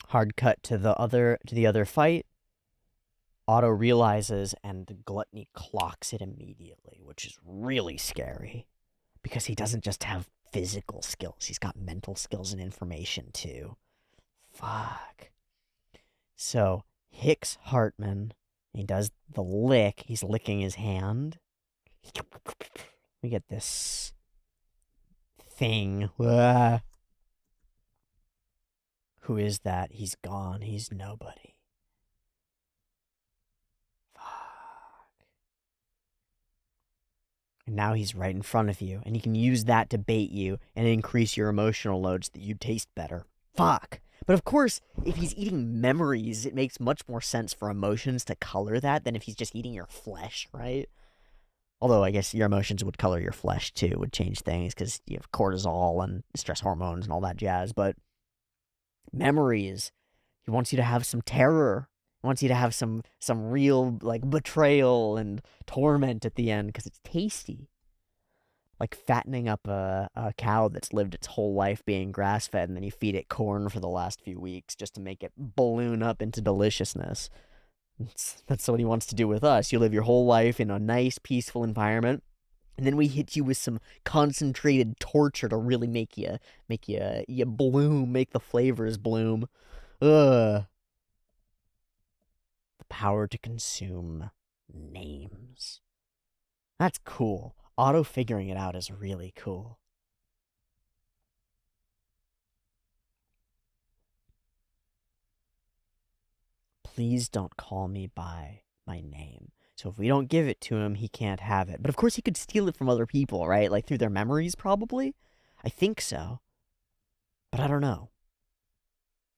Hard cut to the other fight. Otto realizes, and Gluttony clocks it immediately, which is really scary. Because he doesn't just have physical skills, he's got mental skills and information too. Fuck. So, Hicks Hartman, he does the lick, he's licking his hand. We get this thing. Who is that? He's gone. He's nobody. And now he's right in front of you, and he can use that to bait you and increase your emotional load so that you taste better. Fuck. But of course, if he's eating memories, it makes much more sense for emotions to color that than if he's just eating your flesh, right? Although I guess your emotions would color your flesh too, would change things because you have cortisol and stress hormones and all that jazz. But memories, he wants you to have some terror. He wants you to have some real like betrayal and torment at the end because it's tasty. Like fattening up a cow that's lived its whole life being grass-fed, and then you feed it corn for the last few weeks just to make it balloon up into deliciousness. That's what he wants to do with us. You live your whole life in a nice, peaceful environment, and then we hit you with some concentrated torture to really make you bloom, make the flavors bloom. Ugh. The power to consume names. That's cool. Otto figuring it out is really cool. Please don't call me by my name. So if we don't give it to him, he can't have it. But of course he could steal it from other people, right? Like through their memories, probably? I think so. But I don't know.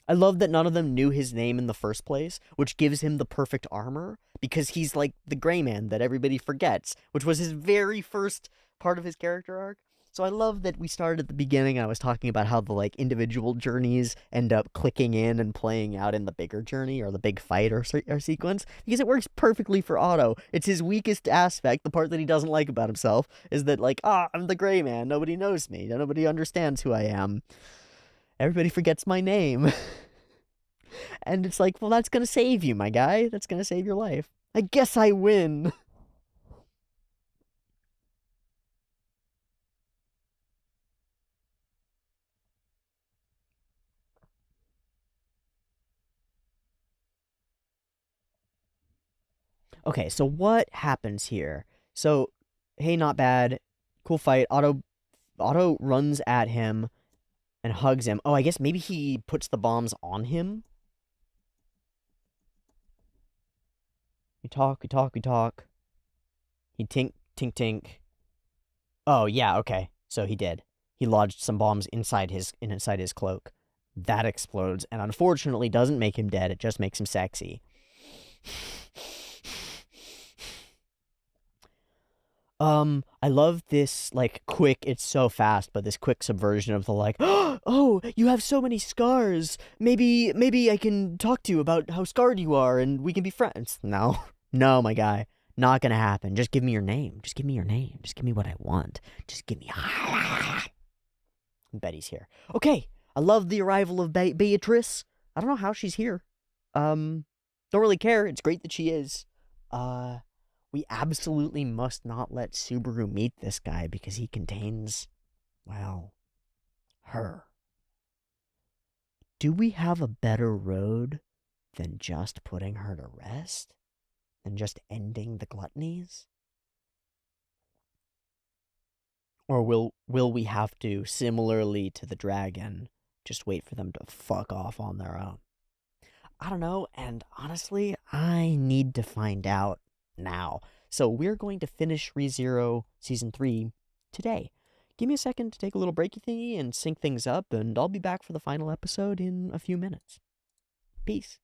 I love that none of them knew his name in the first place, which gives him the perfect armor, because he's like the gray man that everybody forgets, which was his very first part of his character arc. So I love that we started at the beginning. I was talking about how the like individual journeys end up clicking in and playing out in the bigger journey or the big fight or sequence, because it works perfectly for Otto. It's his weakest aspect, the part that he doesn't like about himself, is that like, I'm the gray man. Nobody knows me. Nobody understands who I am. Everybody forgets my name. And it's like, well, that's going to save you, my guy. That's going to save your life. I guess I win. Okay, so what happens here? So, hey, not bad. Cool fight. Otto runs at him and hugs him. Oh, I guess maybe he puts the bombs on him. We talk. He tink, tink, tink. Oh, yeah, okay. So he did. He lodged some bombs inside his cloak. That explodes, and unfortunately doesn't make him dead. It just makes him sexy. I love this, like, quick, it's so fast, but this quick subversion of the, like, oh, you have so many scars. Maybe I can talk to you about how scarred you are and we can be friends. No. No, my guy. Not gonna happen. Just give me your name. Just give me your name. Just give me what I want. Just give me. Betty's here. Okay. I love the arrival of Beatrice. I don't know how she's here. Don't really care. It's great that she is. We absolutely must not let Subaru meet this guy because he contains, well, her. Do we have a better road than just putting her to rest? Than just ending the gluttonies? Or will we have to, similarly to the dragon, just wait for them to fuck off on their own? I don't know, and honestly, I need to find out now. So we're going to finish ReZero Season 3 today. Give me a second to take a little breaky thingy and sync things up, and I'll be back for the final episode in a few minutes. Peace.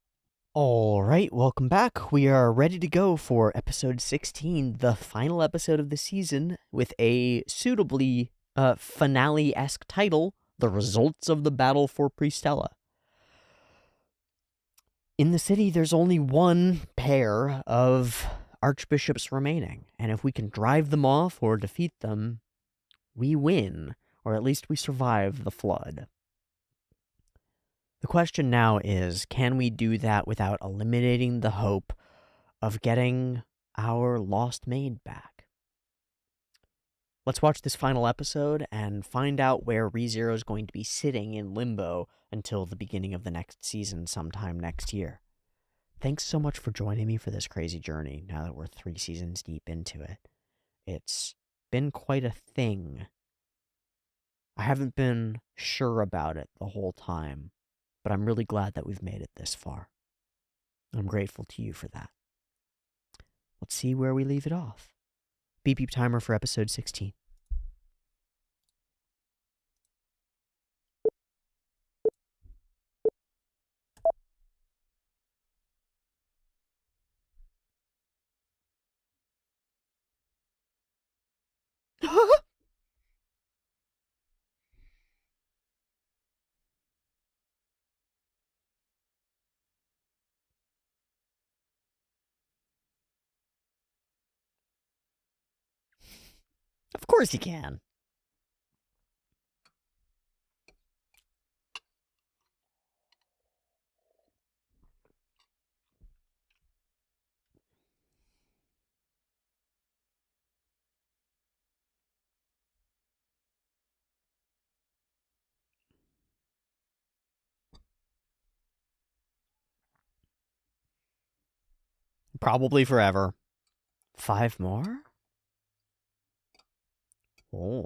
Alright, welcome back. We are ready to go for episode 16, the final episode of the season, with a suitably finale-esque title, The Results of the Battle for Pristella. In the city, there's only one pair of archbishops remaining, and if we can drive them off or defeat them, we win, or at least we survive the flood. The question now is, can we do that without eliminating the hope of getting our lost maid back? Let's watch this final episode and find out where ReZero is going to be sitting in limbo until the beginning of the next season sometime next year. Thanks so much for joining me for this crazy journey now that we're 3 seasons deep into it. It's been quite a thing. I haven't been sure about it the whole time, but I'm really glad that we've made it this far. I'm grateful to you for that. Let's see where we leave it off. Beep beep timer for episode 16. Of course you can. Probably forever. 5 more? Oh.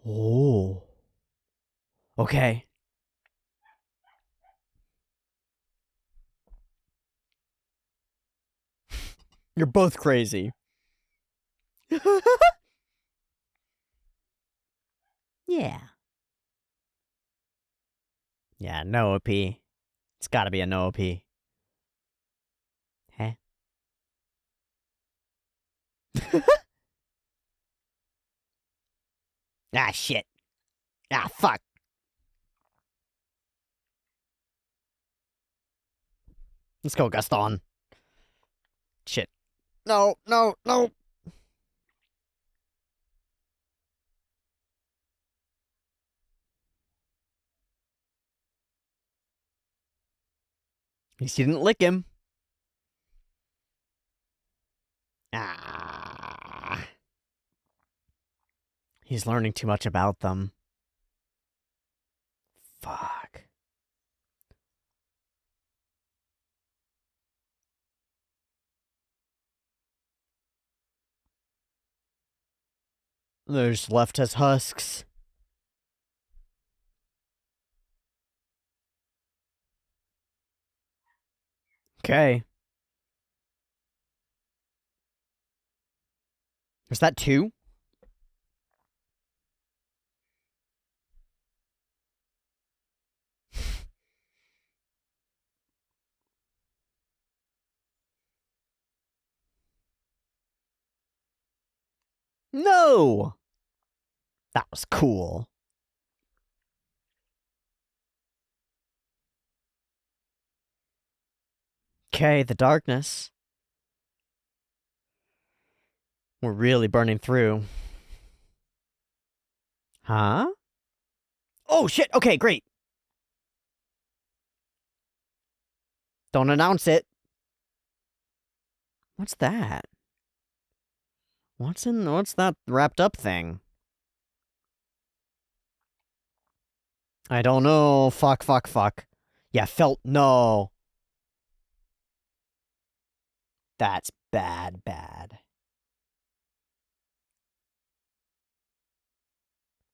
Oh. Okay. You're both crazy. Yeah. Yeah, no OP. It's gotta be a no OP. Huh? Ah, shit. Ah, fuck. Let's go, Gaston. Shit. No, no, no. At least you didn't lick him. Ah. He's learning too much about them. Fuck. They're just left as husks. Okay. Is that 2? No! That was cool. Okay, the darkness. We're really burning through. Huh? Oh, shit! Okay, great! Don't announce it. What's that? What's that wrapped up thing? I don't know. Fuck, fuck, fuck. Yeah, felt no. That's bad, bad.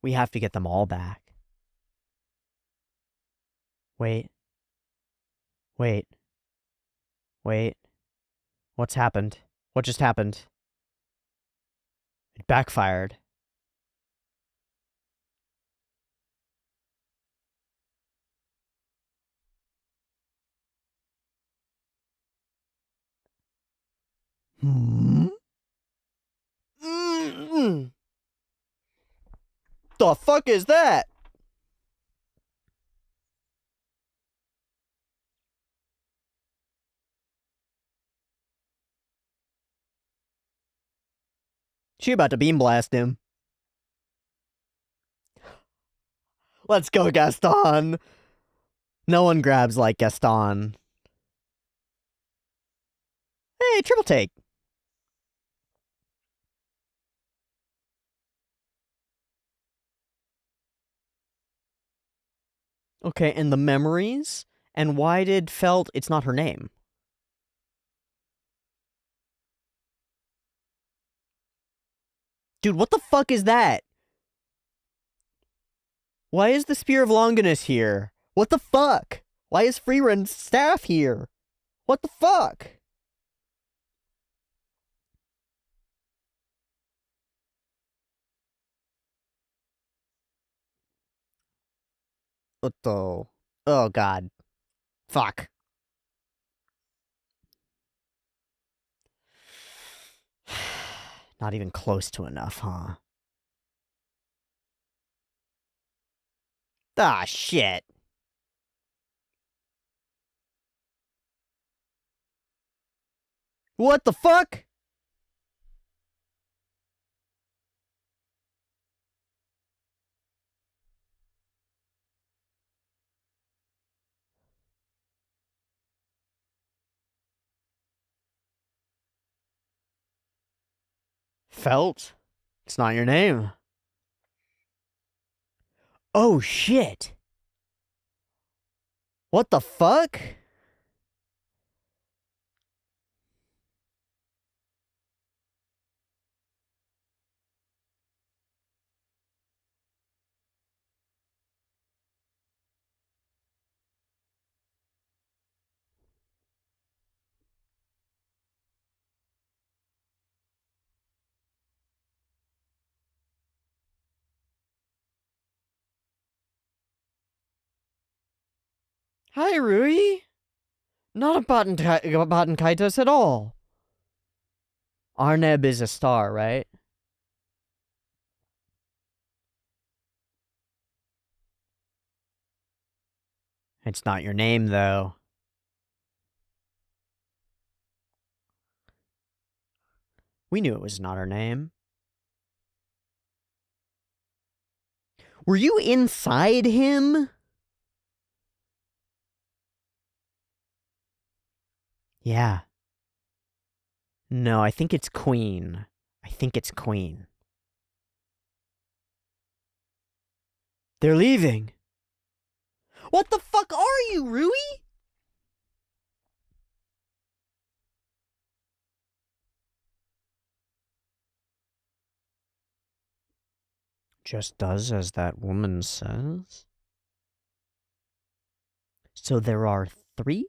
We have to get them all back. Wait. Wait. Wait. What's happened? What just happened? It backfired. Hmm? The fuck is that? She about to beam blast him. Let's go, Gaston. No one grabs like Gaston. Hey, triple take. Okay, and the memories? And why did Felt... It's not her name. Dude, what the fuck is that? Why is the Spear of Longinus here? What the fuck? Why is Freerun's staff here? What the fuck? Otto. Oh, God. Fuck. Not even close to enough, huh? Ah, shit. What the fuck? Felt? It's not your name. Oh, shit. What the fuck? Hi, Rui. Not a Baten Kaitos at all. Arneb is a star, right? It's not your name, though. We knew it was not our name. Were you inside him? Yeah. No, I think it's Queen. I think it's Queen. They're leaving. What the fuck are you, Rui? Just does as that woman says. So there are 3?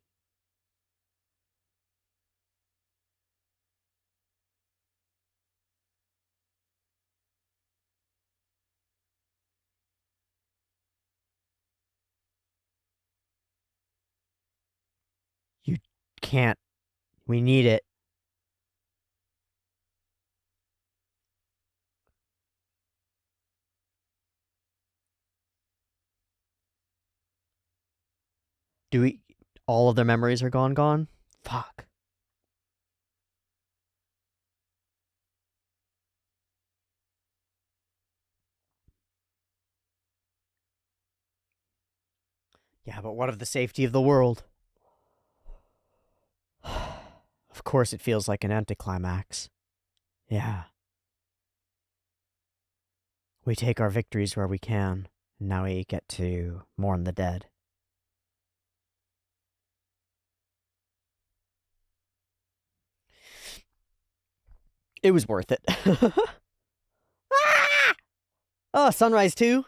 You can't. We need it. Do we... All of their memories are gone? Fuck. Yeah, but what of the safety of the world? Of course it feels like an anticlimax. Yeah. We take our victories where we can, and now we get to mourn the dead. It was worth it. Ah! Oh, sunrise too?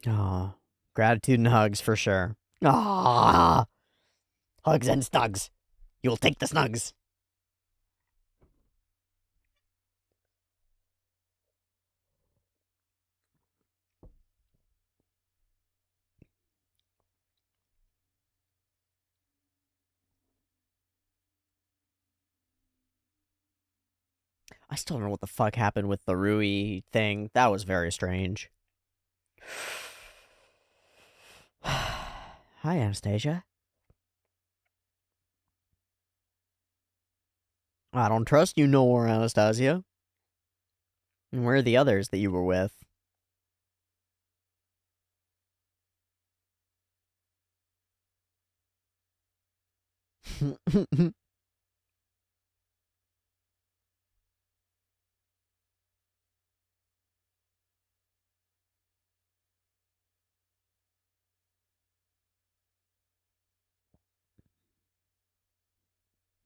Oh, gratitude and hugs for sure. Ah, hugs and snugs. You'll take the snugs. I still don't know what the fuck happened with the Rui thing. That was very strange. Hi, Anastasia. I don't trust you no more, Anastasia. And where are the others that you were with?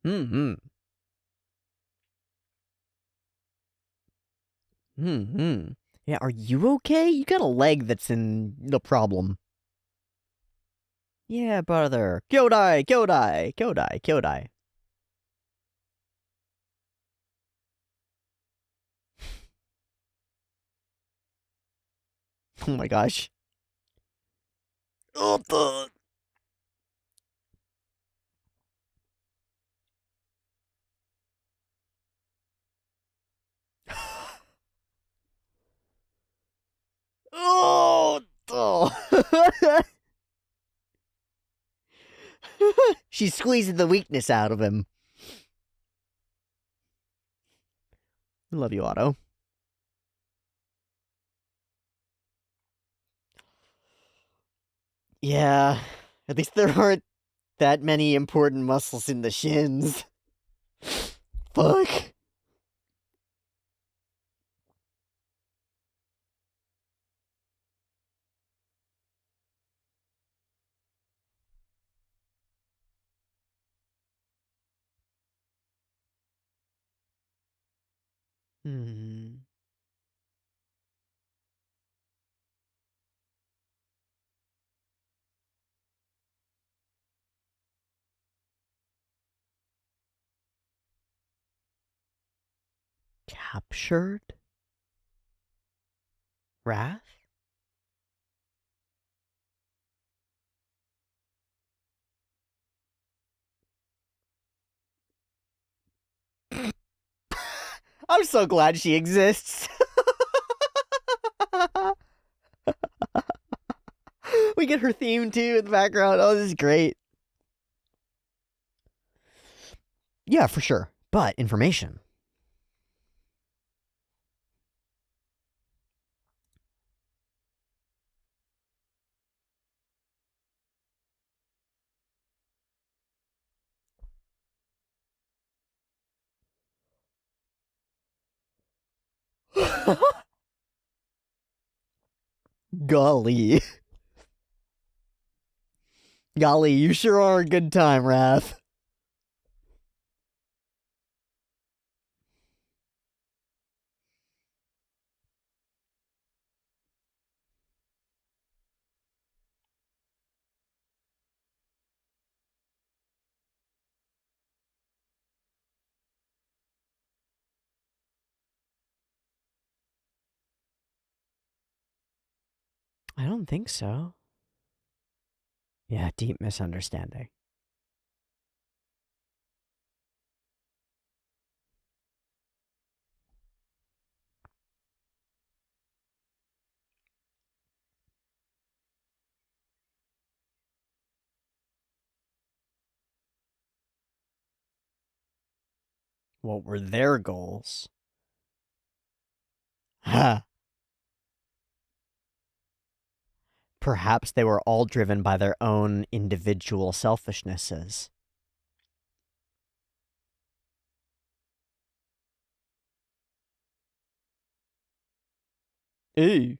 Hmm. Hmm. Yeah, are you okay? You got a leg that's in the problem. Yeah, brother. Kyodai, Kyodai, Kyodai, Kyodai. Oh my gosh. Otto. Otto. She's squeezing the weakness out of him. I love you, Otto. Yeah, at least there aren't that many important muscles in the shins. Fuck. Hmm. Captured? Wrath? I'm so glad she exists. We get her theme too in the background. Oh, this is great. Yeah, for sure. But information. Golly. Golly, you sure are a good time, Wrath. I don't think so. Yeah, deep misunderstanding. What were their goals? Ha! Perhaps they were all driven by their own individual selfishnesses. Ew.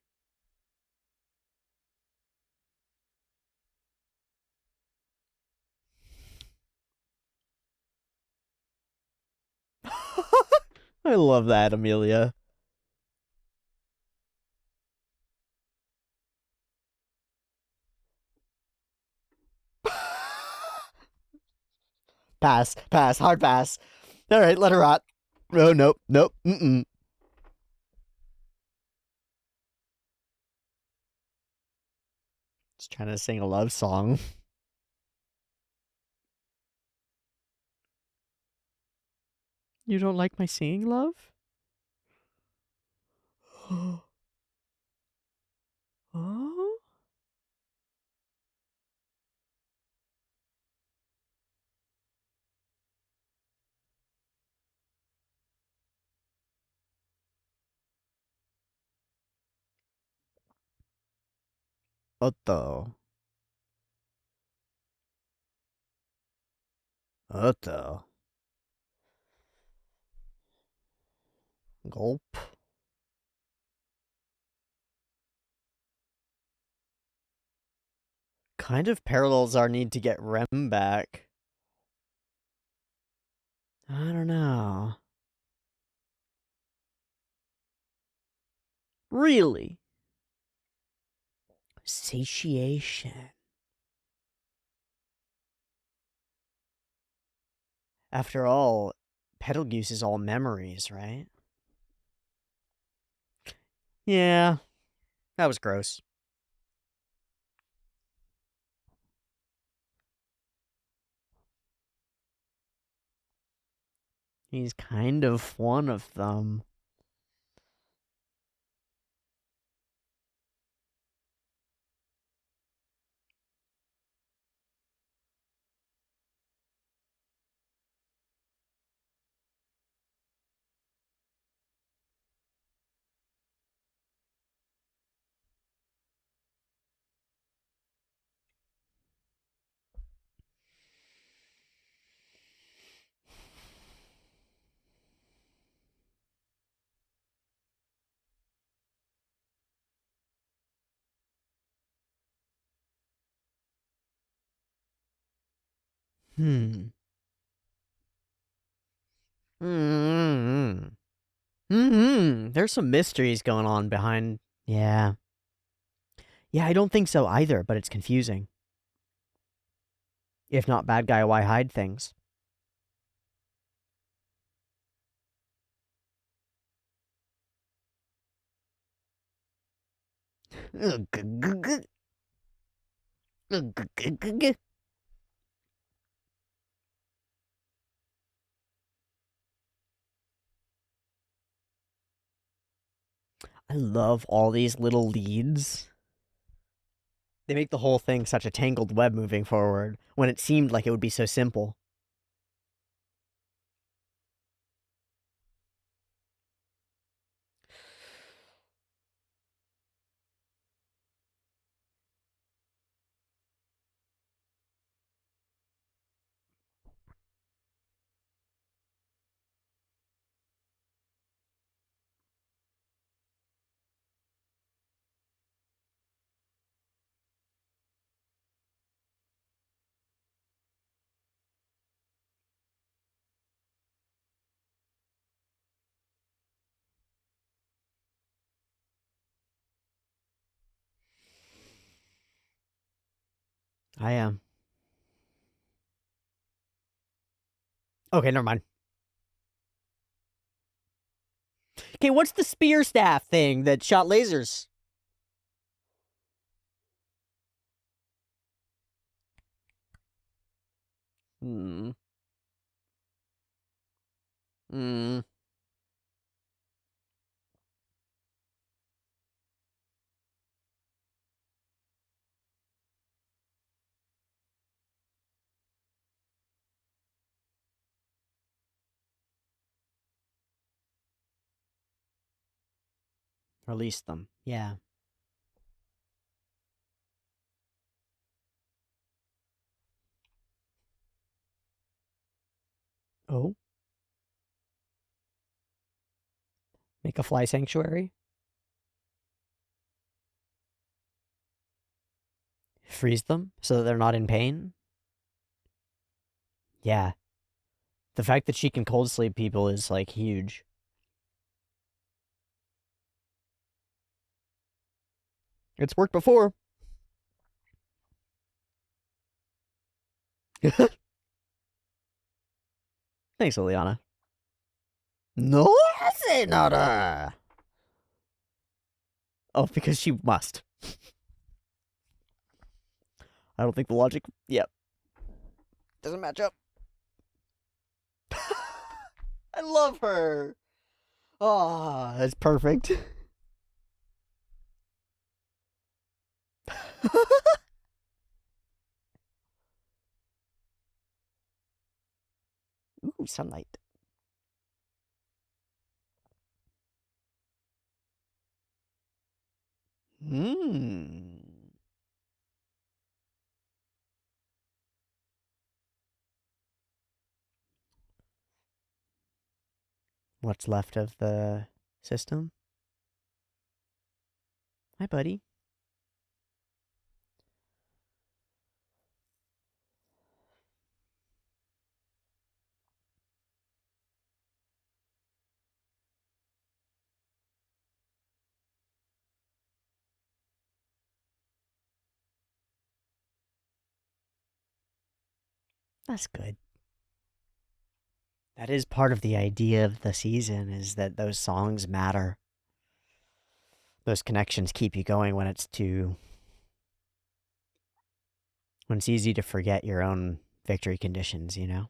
I love that, Amelia. Pass, pass, hard pass. All right, let her rot. Oh, nope, nope, mm-mm. Just trying to sing a love song. You don't like my singing, love? Oh? Otto. Otto. Gulp. Kind of parallels our need to get Rem back. I don't know. Really? Satiation. After all, Betelgeuse is all memories, right? Yeah, that was gross. He's kind of one of them. Hmm. Hmm. Hmm. There's some mysteries going on behind. Yeah. Yeah, I don't think so either, but it's confusing. If not bad guy, why hide things? I love all these little leads. They make the whole thing such a tangled web moving forward when it seemed like it would be so simple. I am. Okay, never mind. Okay, what's the spear staff thing that shot lasers? Hmm. Hmm. Release them. Yeah. Oh. Make a fly sanctuary. Freeze them so that they're not in pain. Yeah. The fact that she can cold sleep people is like huge. It's worked before. Thanks, Liliana. No, hace nada. Oh, because she must. I don't think the logic. Yep. Doesn't match up. I love her. Ah, that's perfect. Ooh, sunlight. Hmm. What's left of the system? Hi, buddy. That's good. That is part of the idea of the season, is that those songs matter. Those connections keep you going when it's easy to forget your own victory conditions, you know?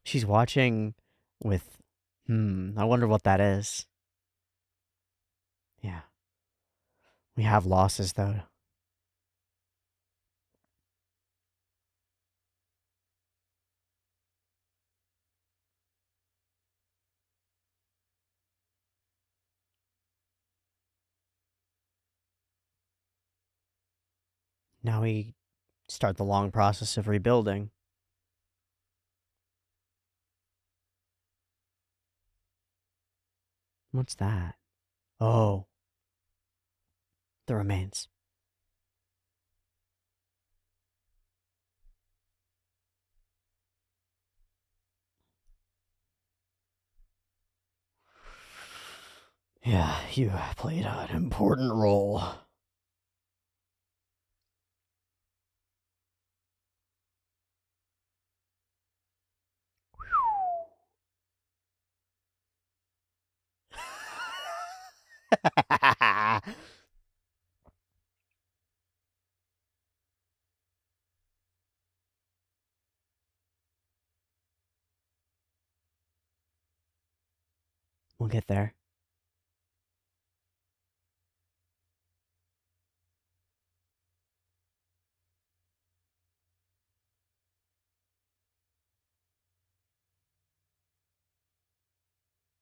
She's watching with, I wonder what that is. Yeah. We have losses, though. Now we start the long process of rebuilding. What's that? Oh. The remains. Yeah, you played an important role. We'll get there.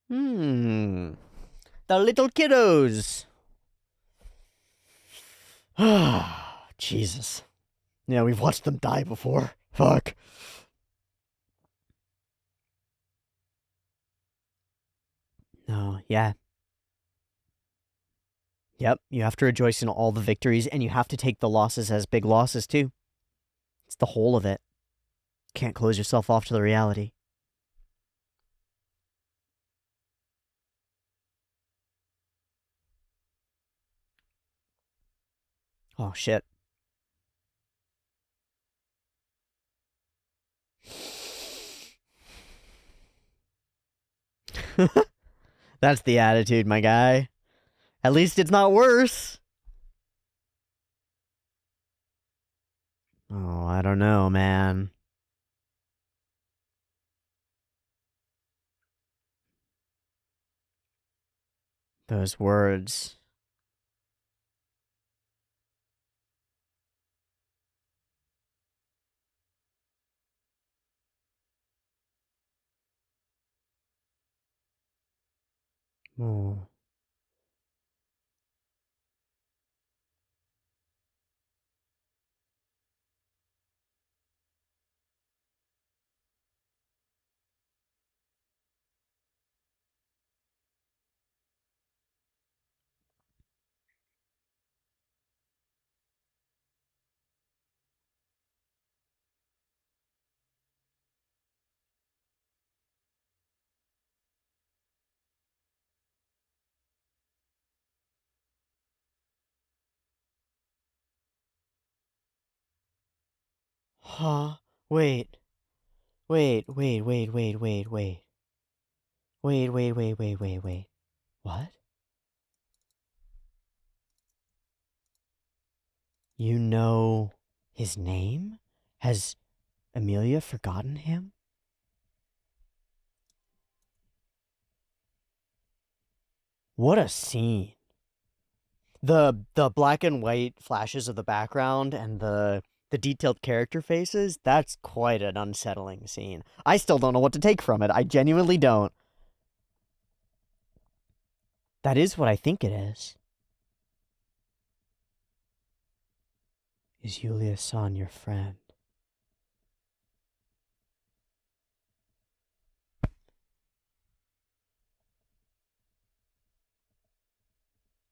The little kiddos. Jesus. Yeah, we've watched them die before. Fuck. No, yeah. Yep, you have to rejoice in all the victories, and you have to take the losses as big losses, too. It's the whole of it. Can't close yourself off to the reality. Oh, shit. That's the attitude, my guy. At least it's not worse. Oh, I don't know, man. Those words. Oh. Huh? Wait. Wait, wait, wait, wait, wait, wait. Wait, wait, wait, wait, wait, wait. What? You know his name? Has Amelia forgotten him? What a scene. The black and white flashes of the background and the detailed character faces, that's quite an unsettling scene. I still don't know what to take from it. I genuinely don't. That is what I think it is. Is Yulia-san your friend?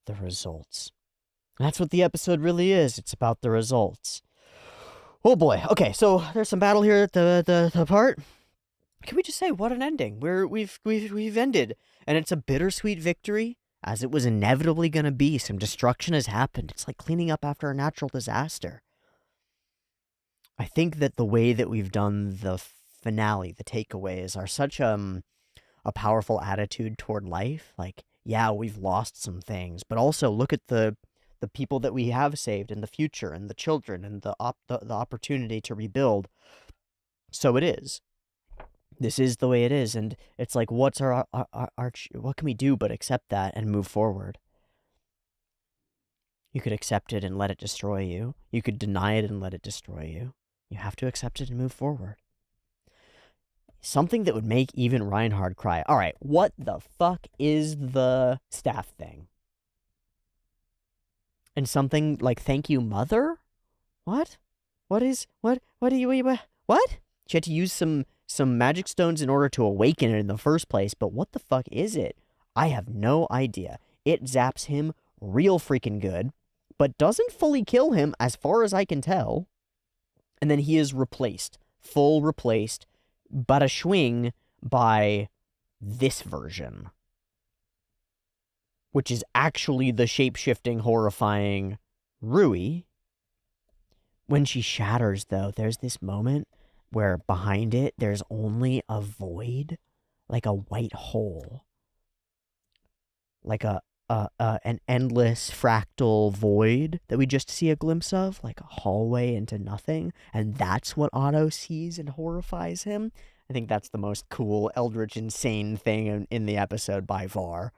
The results. That's what the episode really is. It's about the results. Oh boy. Okay, so there's some battle here at the part. Can we just say what an ending? We've ended, and it's a bittersweet victory as it was inevitably going to be. Some destruction has happened. It's like cleaning up after a natural disaster. I think that the way that we've done the finale, the takeaways, are such a powerful attitude toward life. Like, yeah, we've lost some things, but also look at the people that we have saved in the future, and the children, and the opportunity to rebuild. So it is. This is the way it is, and it's like, what's our what can we do but accept that and move forward? You could accept it and let it destroy you. You could deny it and let it destroy you. You have to accept it and move forward. Something that would make even Reinhard cry. All right, what the fuck is the staff thing? And something like, thank you, mother? What? What do you, what? She had to use some magic stones in order to awaken it in the first place, but what the fuck is it? I have no idea. It zaps him real freaking good, but doesn't fully kill him as far as I can tell. And then he is replaced, full replaced, bada swing, by this version, which is actually the shape-shifting, horrifying Rui. When she shatters, though, there's this moment where behind it, there's only a void, like a white hole. Like an endless fractal void that we just see a glimpse of, like a hallway into nothing. And that's what Otto sees and horrifies him. I think that's the most cool, eldritch, insane thing in the episode by far.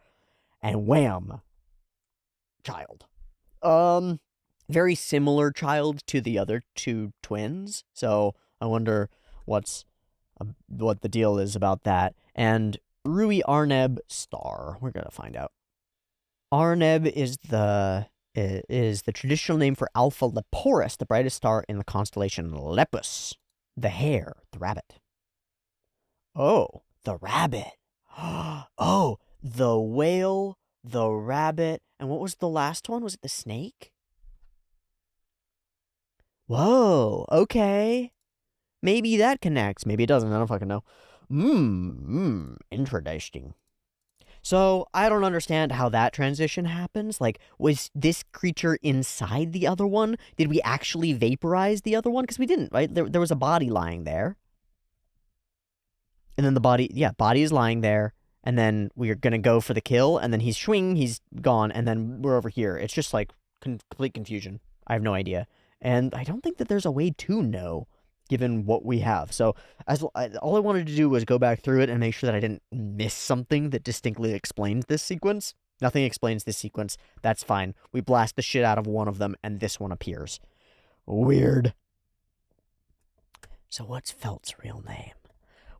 And wham! Child. Very similar child to the other two twins. So I wonder what the deal is about that. And Rui Arneb star. We're gonna find out. Arneb is the traditional name for Alpha Leporis, the brightest star in the constellation Lepus. The hare, the rabbit. Oh, the rabbit. Oh, the whale, the rabbit, and what was the last one? Was it the snake? Whoa, okay. Maybe that connects. Maybe it doesn't. I don't fucking know. Interesting. So, I don't understand how that transition happens. Like, was this creature inside the other one? Did we actually vaporize the other one? Because we didn't, right? There was a body lying there. And then the body is lying there. And then we're going to go for the kill. And then he's gone. And then we're over here. It's just like complete confusion. I have no idea. And I don't think that there's a way to know, given what we have. So all I wanted to do was go back through it and make sure that I didn't miss something that distinctly explains this sequence. Nothing explains this sequence. That's fine. We blast the shit out of one of them, and this one appears. Weird. So what's Felt's real name?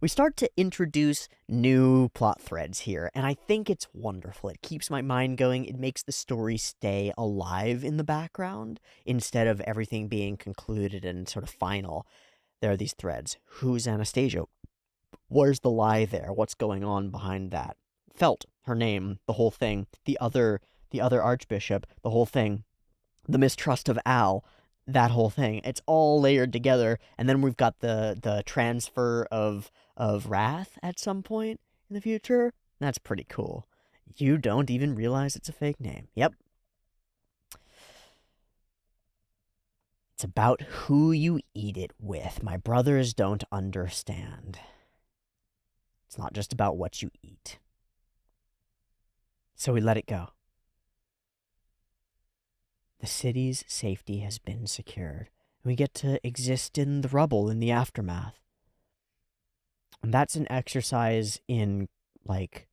We start to introduce new plot threads here, and I think it's wonderful. It keeps my mind going. It makes the story stay alive in the background instead of everything being concluded and sort of final. There are these threads. Who's Anastasia? Where's the lie there? What's going on behind that? Felt, her name, the whole thing. The other archbishop, the whole thing. The mistrust of Al, that whole thing. It's all layered together, and then we've got the transfer of Wrath at some point in the future. That's pretty cool. You don't even realize it's a fake name. Yep. It's about who you eat it with. My brothers don't understand. It's not just about what you eat. So we let it go. The city's safety has been secured, and we get to exist in the rubble in the aftermath. And that's an exercise in, like,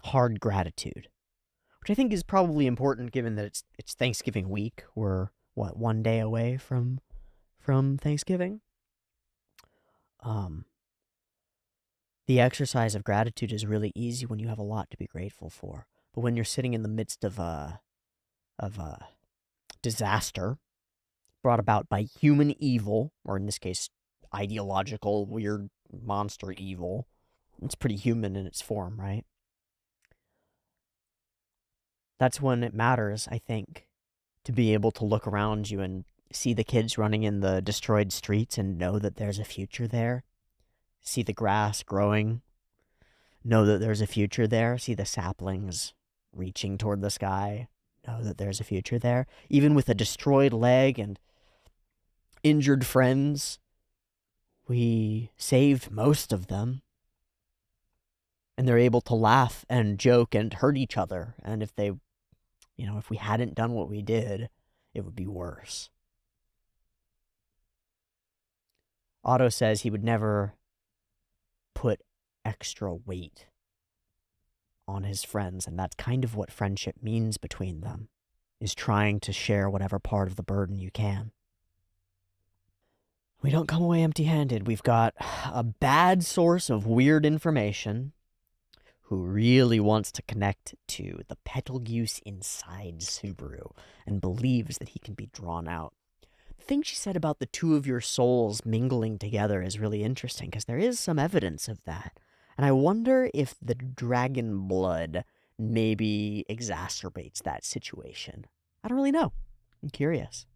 hard gratitude, which I think is probably important given that it's Thanksgiving week. We're, one day away from Thanksgiving? The exercise of gratitude is really easy when you have a lot to be grateful for. But when you're sitting in the midst of a disaster brought about by human evil, or in this case, ideological, weird monster evil, it's pretty human in its form, right? That's when it matters, I think, to be able to look around you and see the kids running in the destroyed streets and know that there's a future there. See the grass growing, know that there's a future there. See the saplings reaching toward the sky, know that there's a future there. Even with a destroyed leg and injured friends, we saved most of them. And they're able to laugh and joke and hurt each other. And if they, if we hadn't done what we did, it would be worse. Otto says he would never put extra weight on his friends, and that's kind of what friendship means between them, is trying to share whatever part of the burden you can. We don't come away empty-handed. We've got a bad source of weird information who really wants to connect to the Betelgeuse inside Subaru and believes that he can be drawn out. The thing she said about the two of your souls mingling together is really interesting, because there is some evidence of that. And I wonder if the dragon blood maybe exacerbates that situation. I don't really know. I'm curious.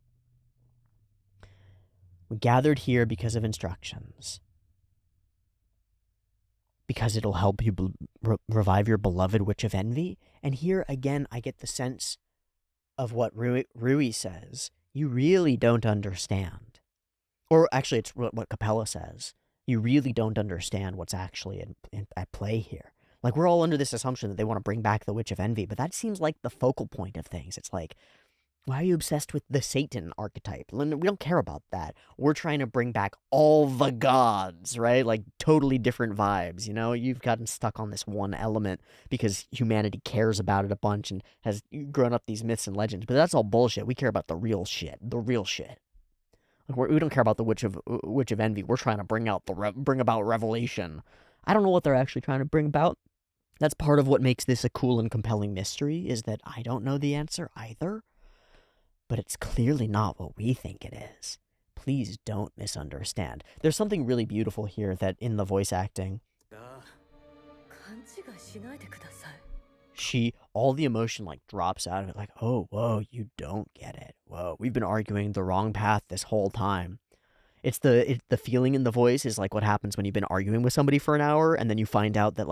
We gathered here because of instructions. Because it'll help you revive your beloved Witch of Envy. And here, again, I get the sense of what Rui says. You really don't understand. Or actually, it's what Capella says. You really don't understand what's actually at play here. Like, we're all under this assumption that they want to bring back the Witch of Envy, but that seems like the focal point of things. It's like, why are you obsessed with the Satan archetype? We don't care about that. We're trying to bring back all the gods, right? Like, totally different vibes, You've gotten stuck on this one element because humanity cares about it a bunch and has grown up these myths and legends. But that's all bullshit. We care about the real shit. The real shit. We don't care about the Witch of Envy. We're trying to bring about revelation. I don't know what they're actually trying to bring about. That's part of what makes this a cool and compelling mystery, is that I don't know the answer either. But it's clearly not what we think it is. Please don't misunderstand. There's something really beautiful here that in the voice acting, all the emotion drops out of it, like, oh, whoa, you don't get it. Whoa, we've been arguing the wrong path this whole time. It's the feeling in the voice is like what happens when you've been arguing with somebody for an hour and then you find out that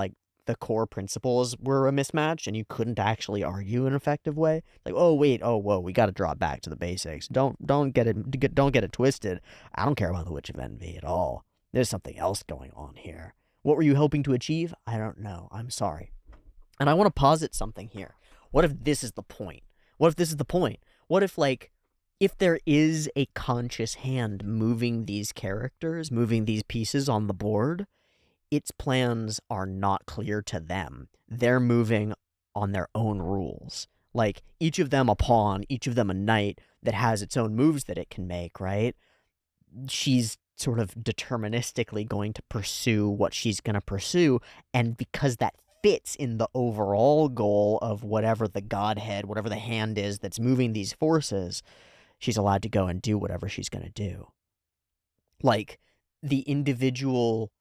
the core principles were a mismatch and you couldn't actually argue in an effective way. Like, oh wait, oh whoa, we got to drop back to the basics. Don't get it twisted. I don't care about the Witch of Envy at all. There's something else going on here. What were you hoping to achieve? I don't know. I'm sorry. And I want to posit something here. What if this is the point? What if if there is a conscious hand moving these characters, moving these pieces on the board, its plans are not clear to them. They're moving on their own rules. Like, each of them a pawn, each of them a knight that has its own moves that it can make, right? She's sort of deterministically going to pursue what she's going to pursue, and because that fits in the overall goal of whatever the godhead, whatever the hand is that's moving these forces, she's allowed to go and do whatever she's going to do. Like, the individual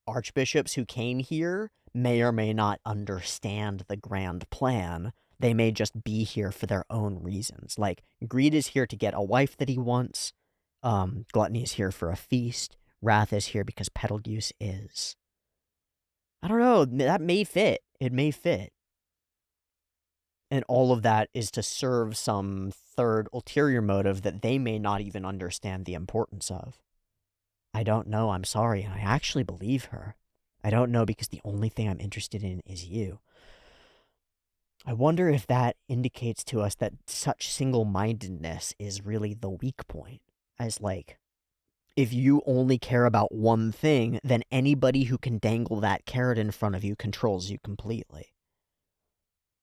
archbishops who came here may or may not understand the grand plan. They may just be here for their own reasons. Like, Greed is here to get a wife that he wants. Gluttony is here for a feast. Wrath is here because Betelgeuse is. I don't know. That may fit. It may fit. And all of that is to serve some third ulterior motive that they may not even understand the importance of. I don't know, I'm sorry, and I actually believe her. I don't know because the only thing I'm interested in is you. I wonder if that indicates to us that such single-mindedness is really the weak point. As if you only care about one thing, then anybody who can dangle that carrot in front of you controls you completely.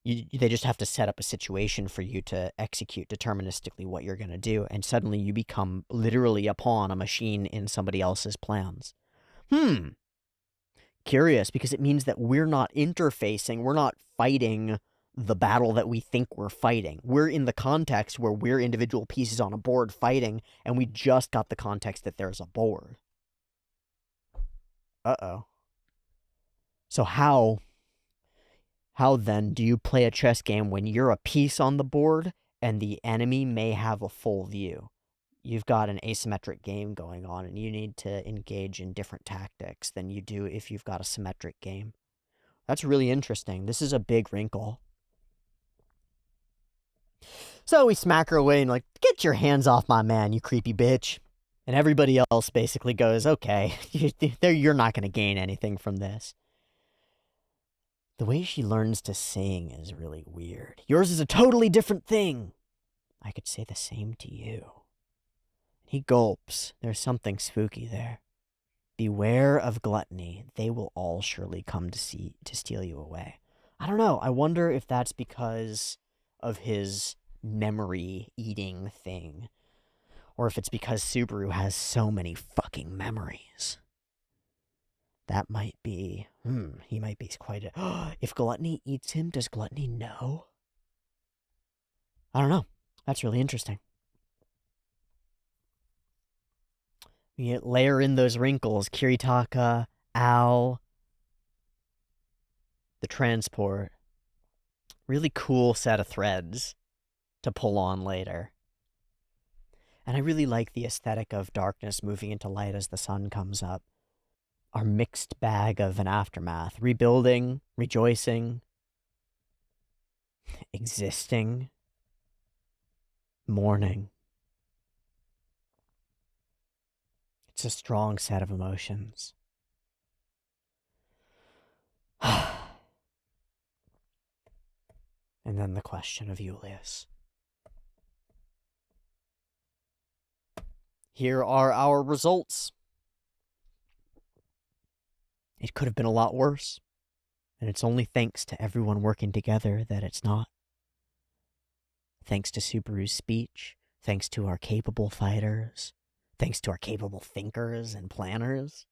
They just have to set up a situation for you to execute deterministically what you're going to do, and suddenly you become literally a pawn, a machine in somebody else's plans. Curious, because it means that we're not interfacing, we're not fighting the battle that we think we're fighting. We're in the context where we're individual pieces on a board fighting, and we just got the context that there's a board. Uh-oh. So how then do you play a chess game when you're a piece on the board and the enemy may have a full view? You've got an asymmetric game going on and you need to engage in different tactics than you do if you've got a symmetric game. That's really interesting. This is a big wrinkle. So we smack her away and like, get your hands off my man, you creepy bitch. And everybody else basically goes, okay, you're not going to gain anything from this. The way she learns to sing is really weird. Yours is a totally different thing. I could say the same to you. He gulps. There's something spooky there. Beware of gluttony. They will all surely come to steal you away. I don't know. I wonder if that's because of his memory eating thing, or if it's because Subaru has so many fucking memories. That might be, he might be quite a, if Gluttony eats him, does Gluttony know? I don't know. That's really interesting. We layer in those wrinkles, Kiritaka, Al, the transport. Really cool set of threads to pull on later. And I really like the aesthetic of darkness moving into light as the sun comes up. Our mixed bag of an aftermath. Rebuilding, rejoicing, existing, mourning. It's a strong set of emotions. And then the question of Julius. Here are our results. It could have been a lot worse. And it's only thanks to everyone working together that it's not. Thanks to Subaru's speech, thanks to our capable fighters, thanks to our capable thinkers and planners.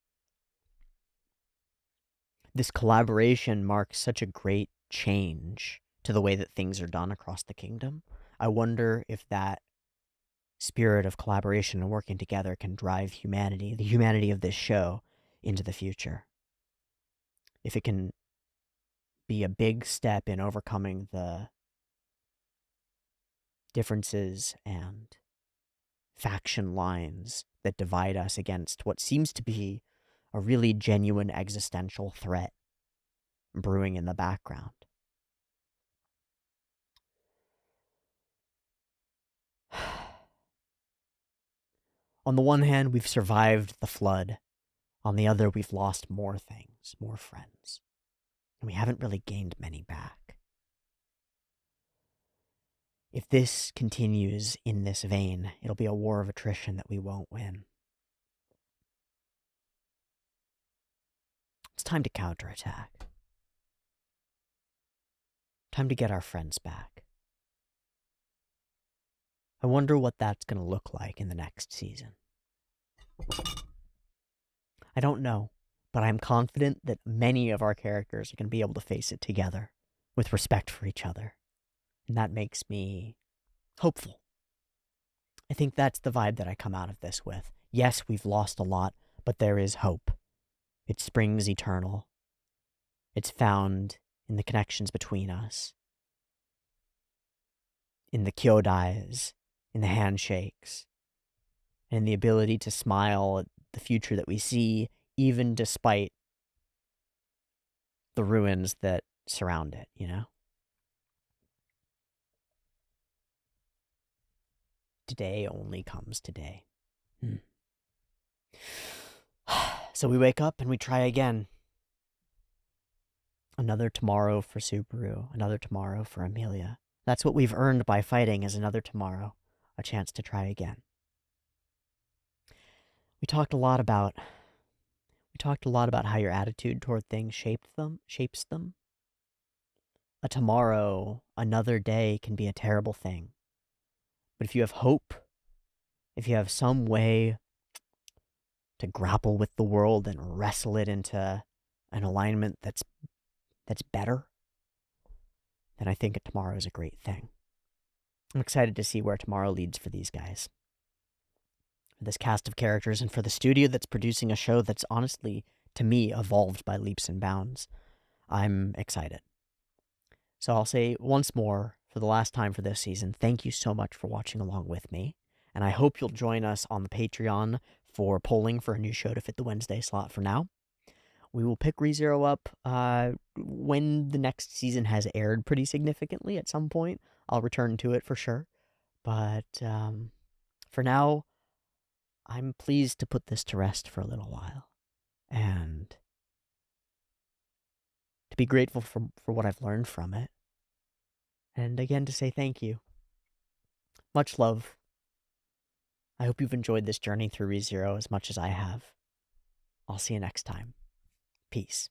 This collaboration marks such a great change to the way that things are done across the kingdom. I wonder if that spirit of collaboration and working together can drive humanity, the humanity of this show, into the future. If it can be a big step in overcoming the differences and faction lines that divide us against what seems to be a really genuine existential threat brewing in the background. On the one hand, we've survived the flood. On the other, we've lost more things, more friends. And we haven't really gained many back. If this continues in this vein, it'll be a war of attrition that we won't win. It's time to counterattack. Time to get our friends back. I wonder what that's going to look like in the next season. I don't know, but I'm confident that many of our characters are going to be able to face it together with respect for each other. And that makes me hopeful. I think that's the vibe that I come out of this with. Yes, we've lost a lot, but there is hope. It springs eternal. It's found in the connections between us, in the kyodais, in the handshakes, and the ability to smile at the future that we see, even despite the ruins that surround it, you know? Today only comes today. So we wake up and we try again. Another tomorrow for Subaru, another tomorrow for Amelia. That's what we've earned by fighting, is another tomorrow, a chance to try again. We talked a lot about how your attitude toward things shapes them. A tomorrow, another day can be a terrible thing. But if you have hope, if you have some way to grapple with the world and wrestle it into an alignment that's better, then I think tomorrow is a great thing. I'm excited to see where tomorrow leads for these guys, for this cast of characters, and for the studio that's producing a show that's honestly, to me, evolved by leaps and bounds. I'm excited. So I'll say once more, for the last time for this season, thank you so much for watching along with me, and I hope you'll join us on the Patreon for polling for a new show to fit the Wednesday slot for now. We will pick ReZero up when the next season has aired pretty significantly at some point. I'll return to it for sure. But for now, I'm pleased to put this to rest for a little while, and to be grateful for what I've learned from it, and again to say thank you. Much love. I hope you've enjoyed this journey through ReZero as much as I have. I'll see you next time. Peace.